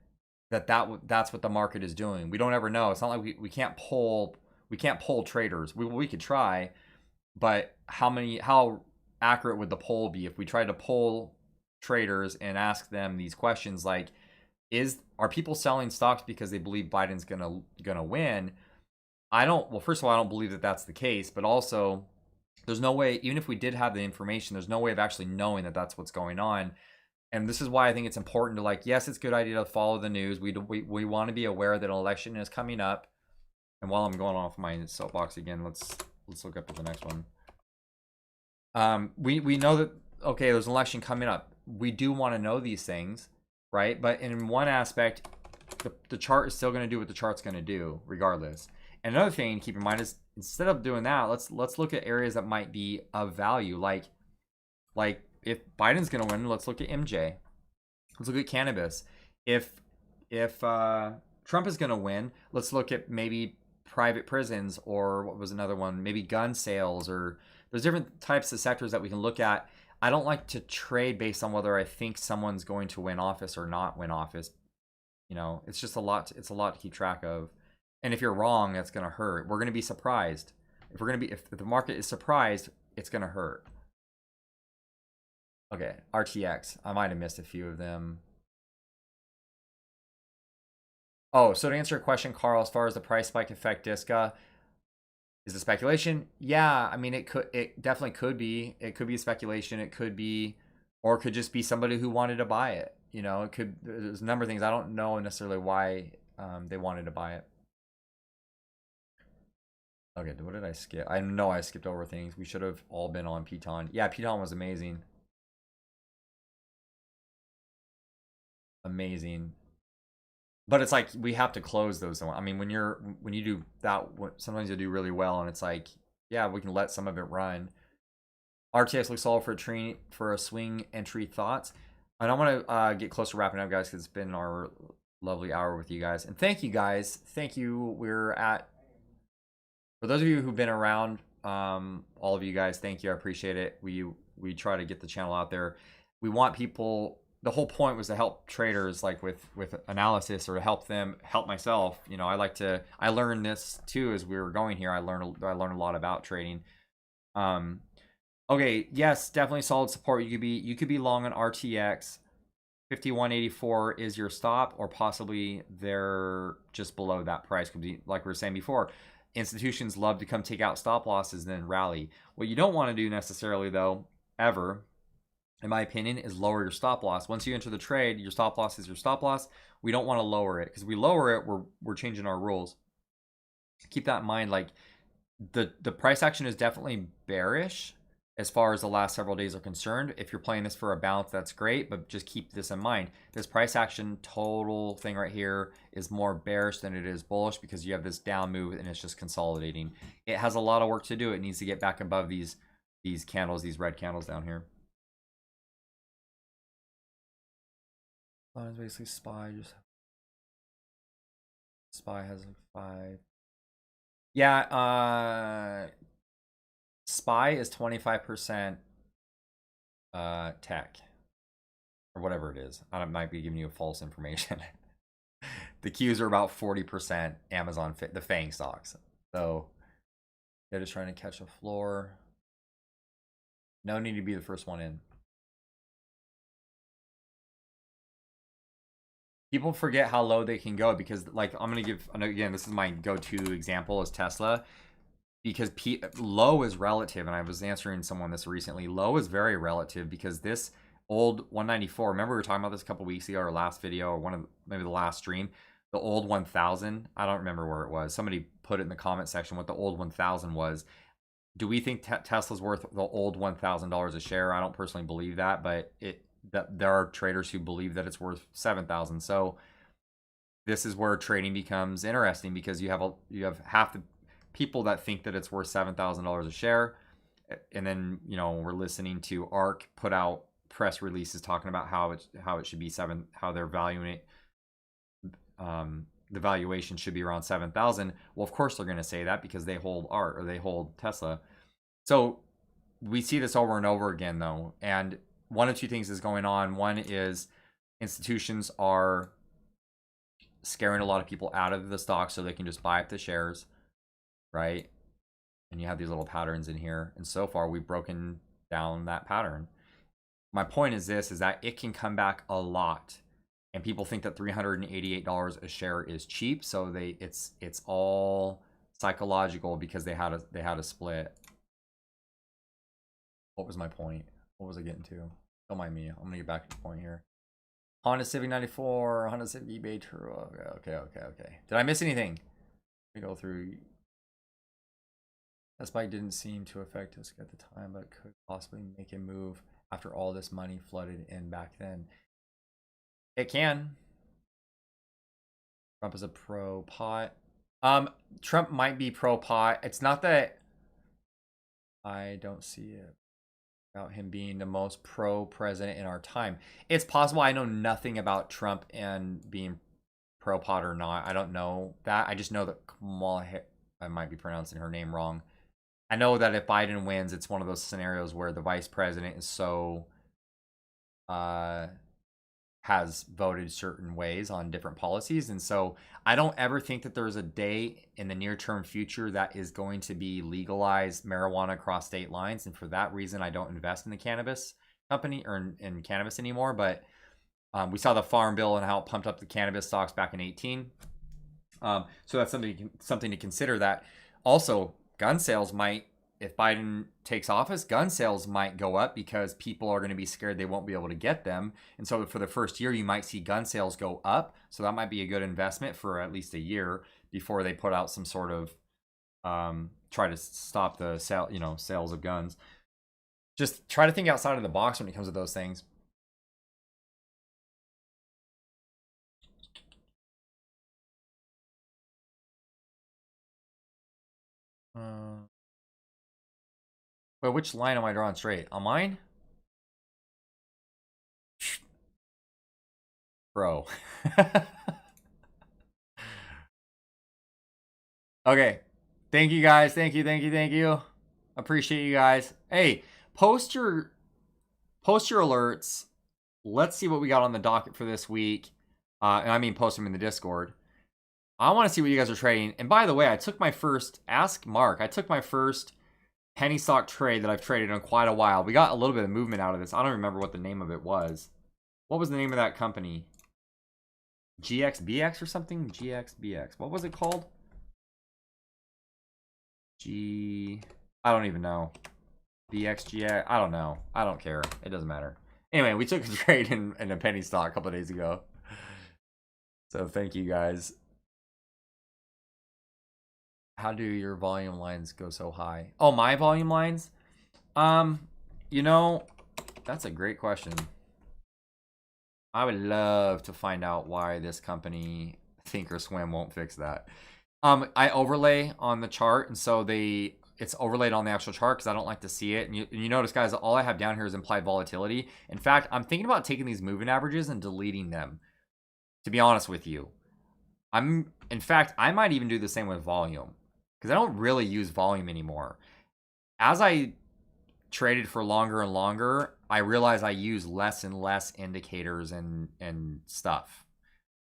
that's what the market is doing. We don't ever know. It's not like we can't poll traders. We could try, but how accurate would the poll be if we tried to poll traders and ask them these questions like, are people selling stocks because they believe Biden's gonna win? Well, first of all, I don't believe that that's the case, but also there's no way, even if we did have the information, there's no way of actually knowing that that's what's going on. And this is why I think it's important to, like, yes, it's a good idea to follow the news. We want to be aware that an election is coming up. And while I'm going off my soapbox again, let's look up at the next one. We know that, okay, there's an election coming up. We do want to know these things, right? But in one aspect, the chart is still going to do what the chart's going to do regardless. And another thing to keep in mind is instead of doing that, let's look at areas that might be of value. Like if Biden's gonna win, let's look at MJ. Let's look at cannabis. If Trump is gonna win, let's look at maybe private prisons, or what was another one? Maybe gun sales, or there's different types of sectors that we can look at. I don't like to trade based on whether I think someone's going to win office or not win office. You know, it's just a lot. It's a lot to keep track of. And if you're wrong, that's gonna hurt. We're gonna be surprised. If the market is surprised, it's gonna hurt. Okay, RTX. I might have missed a few of them. Oh, so to answer your question, Carl, as far as the price spike affect Disca, is it speculation? Yeah, I mean it definitely could be. It could be speculation, it could be, or it could just be somebody who wanted to buy it. You know, it could, there's a number of things. I don't know necessarily why they wanted to buy it. Okay, what did I skip? I know I skipped over things. We should have all been on Piton. Yeah, Piton was amazing. Amazing. But it's like we have to close those. I mean, when you do that, sometimes you do really well, and it's like, yeah, we can let some of it run. RTX looks solid for a swing entry thoughts. And I want to get close to wrapping up, guys, because it's been our lovely hour with you guys. And thank you, guys. Thank you. For those of you who've been around, all of you guys, thank you. I appreciate it. We try to get the channel out there. We want people. The whole point was to help traders, like with analysis, or to help myself. You know, I learned this too as we were going here. I learned a lot about trading. Okay, yes, definitely solid support. You could be long on RTX. 5184 is your stop, or possibly they're just below that price. Could be, like we were saying before, institutions love to come take out stop losses and then rally. What you don't want to do necessarily, though, ever, in my opinion, is lower your stop loss. Once you enter the trade, your stop loss is your stop loss. We don't want to lower it, because we lower it, we're changing our rules. Keep that in mind. Like the price action is definitely bearish as far as the last several days are concerned. If you're playing this for a bounce, that's great, but just keep this in mind. This price action total thing right here is more bearish than it is bullish, because you have this down move and it's just consolidating. It has a lot of work to do. It needs to get back above these candles, these red candles down here. It's basically SPY. SPY has like 5. Yeah, SPY is 25% tech, or whatever it is. I might be giving you false information. The Qs are about 40% Amazon, the FANG stocks. So they're just trying to catch a floor. No need to be the first one in. People forget how low they can go, because, like, I'm gonna give, again, this is my go-to example, is Tesla, because low is relative. And I was answering someone this recently. Low is very relative, because this old 194, remember we were talking about this a couple weeks ago, or last video, or maybe the last stream, the old 1000. I don't remember where it was. Somebody put it in the comment section what the old 1000 was. Do we think Tesla's worth the old $1,000 a share? I don't personally believe that, but that there are traders who believe that it's worth 7,000. So this is where trading becomes interesting, because you have half the people that think that it's worth $7,000 a share, and then, you know, we're listening to ARK put out press releases talking about how it should be how they're valuing it. The valuation should be around 7,000. Well, of course they're going to say that, because they hold ARK, or they hold Tesla. So we see this over and over again, though, and one of two things is going on. One is institutions are scaring a lot of people out of the stock so they can just buy up the shares, right? And you have these little patterns in here, and so far we've broken down that pattern. My point is this, is that it can come back a lot, and people think that $388 a share is cheap, so it's all psychological, because they had a split. What was my point? What was I getting to? Don't mind me. I'm gonna get back to the point here. Honda Civic 94, Honda Civic eBay Turo. Okay. Did I miss anything? Let me go through. That spike didn't seem to affect us at the time, but could possibly make a move after all this money flooded in back then. It can. Trump is a pro pot. Trump might be pro pot. It's not that I don't see it about him being the most pro president in our time. It's possible. I know nothing about Trump and being pro pot or not. I don't know that. I just know that Kamala, I might be pronouncing her name wrong. I know that if Biden wins, it's one of those scenarios where the vice president is so has voted certain ways on different policies. And so I don't ever think that there's a day in the near term future that is going to be legalized marijuana across state lines. And for that reason, I don't invest in the cannabis company or in cannabis anymore. But we saw the farm bill and how it pumped up the cannabis stocks back in 18. So that's something to consider. That also gun sales might, if Biden takes office, gun sales might go up because people are going to be scared they won't be able to get them. And so for the first year, you might see gun sales go up. So that might be a good investment for at least a year before they put out some sort of try to stop the sales of guns. Just try to think outside of the box when it comes to those things. Wait, which line am I drawing straight? On mine? Bro. Okay. Thank you guys. Thank you. Appreciate you guys. Hey, post your alerts. Let's see what we got on the docket for this week. And I mean, post them in the Discord. I want to see what you guys are trading. And by the way, I took my first penny stock trade that I've traded in quite a while. We got a little bit of movement out of this. I don't remember what the name of it was. What was the name of that company? GXBX or something? GXBX. What was it called? I don't even know. BXGX. I don't know. I don't care. It doesn't matter. Anyway, we took a trade in a penny stock a couple of days ago. So thank you guys. How do your volume lines go so high? Oh, my volume lines? You know, that's a great question. I would love to find out why this company, Thinkorswim, won't fix that. I overlay on the chart, and so it's overlaid on the actual chart because I don't like to see it. And you notice, guys, all I have down here is implied volatility. In fact, I'm thinking about taking these moving averages and deleting them, to be honest with you. In fact, I might even do the same with volume because I don't really use volume anymore. As I traded for longer and longer, I realize I use less and less indicators and stuff.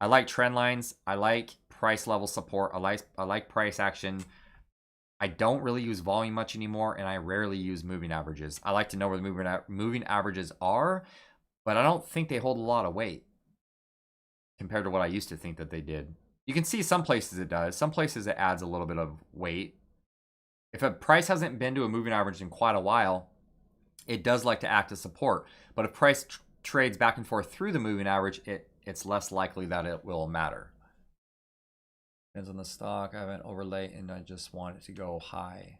I like trend lines. I like price level support. I like price action. I don't really use volume much anymore, and I rarely use moving averages. I like to know where the moving averages are, but I don't think they hold a lot of weight compared to what I used to think that they did. You can see some places it does. Some places it adds a little bit of weight. If a price hasn't been to a moving average in quite a while, it does like to act as support. But if price trades back and forth through the moving average, it's less likely that it will matter. Depends on the stock. I have an overlay and I just want it to go high.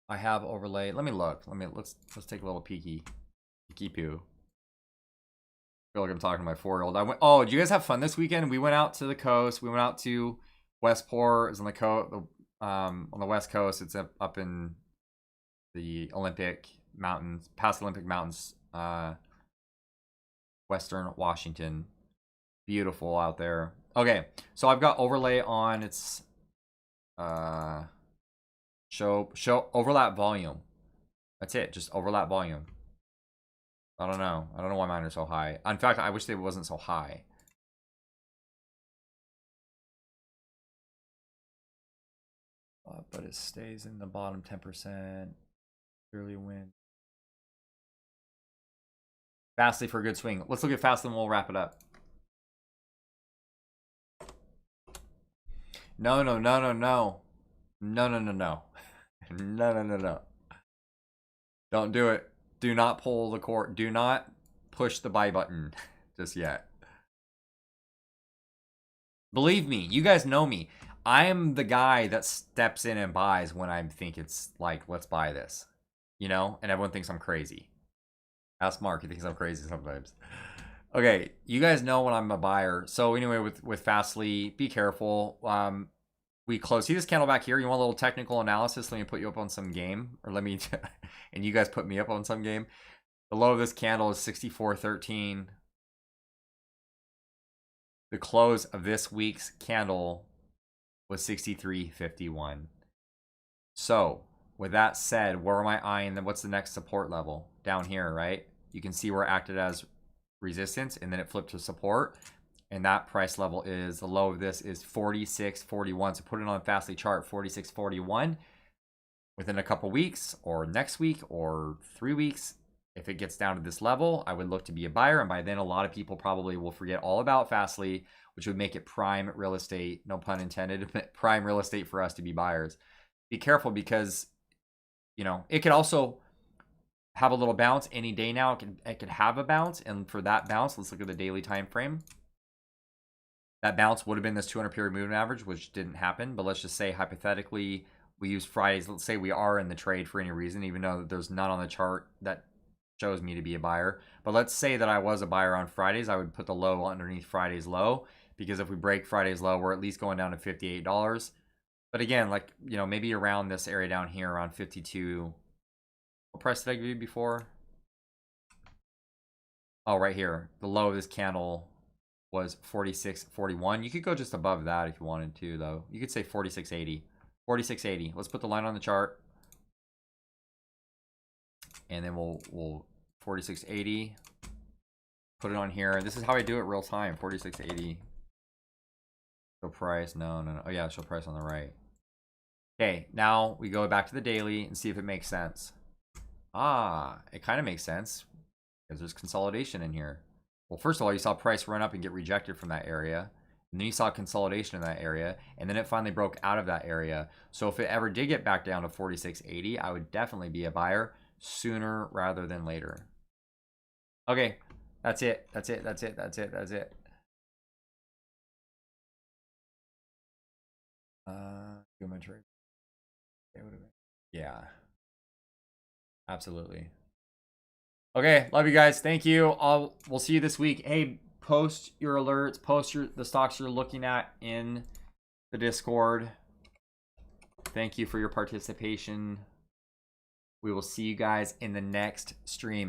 I have overlay. Let me look. Let's take a little peeky poo. I feel like I'm talking to my 4-year-old. Oh, did you guys have fun this weekend? We went out to the coast. We went out to Westport. It's on the west coast. It's up in the Olympic Mountains, past Olympic Mountains, Western Washington. Beautiful out there. Okay, so I've got overlay on. It's show overlap volume. That's it. Just overlap volume. I don't know why mine are so high. In fact, I wish they wasn't so high. But it stays in the bottom 10%. Clearly win. Fastly for a good swing. Let's look at Fastly and we'll wrap it up. No. Don't do it. Do not pull the cord. Do not push the buy button just yet. Believe me, you guys know me. I am the guy that steps in and buys when I think it's like, let's buy this. You know? And everyone thinks I'm crazy. Ask Mark, he thinks I'm crazy sometimes. Okay, you guys know when I'm a buyer. So anyway, with Fastly, be careful. we close. See this candle back here? You want a little technical analysis? Let me put you up on some game, or let me, and you guys put me up on some game. The low of this candle is 64.13. The close of this week's candle was 63.51. So with that said, where am I eyeing? Then what's the next support level? Down here, right? You can see where it acted as resistance, and then it flipped to support. And that price level is, the low of this is 46.41. So put it on a Fastly chart, 46.41. Within a couple weeks, or next week, or 3 weeks, if it gets down to this level, I would look to be a buyer. And by then, a lot of people probably will forget all about Fastly, which would make it prime real estate, no pun intended, prime real estate for us to be buyers. Be careful because, you know, it could also have a little bounce any day now. It could have a bounce. And for that bounce, let's look at the daily time frame. That bounce would have been this 200 period moving average, which didn't happen. But let's just say hypothetically, we use Fridays. Let's say we are in the trade for any reason, even though there's none on the chart that shows me to be a buyer. But let's say that I was a buyer on Fridays. I would put the low underneath Friday's low, because if we break Friday's low, we're at least going down to $58. But again, like, you know, maybe around this area down here, around 52. What price did I give you before? Oh, right here. The low of this candle was 46.41. You could go just above that if you wanted to, though. You could say 46.80. 46.80. Let's put the line on the chart. And then we'll 46.80. Put it on here. This is how I do it real time. 46.80. Show price. No. Oh, yeah, show price on the right. Okay, now we go back to the daily and see if it makes sense. Ah, it kind of makes sense because there's consolidation in here. Well, first of all, you saw price run up and get rejected from that area. And then you saw consolidation in that area. And then it finally broke out of that area. So if it ever did get back down to 46.80, I would definitely be a buyer sooner rather than later. Okay, that's it. That's it. Do my trade. Yeah. Absolutely. Okay, love you guys. Thank you. We'll see you this week. Hey, post your alerts, post the stocks you're looking at in the Discord. Thank you for your participation. We will see you guys in the next stream.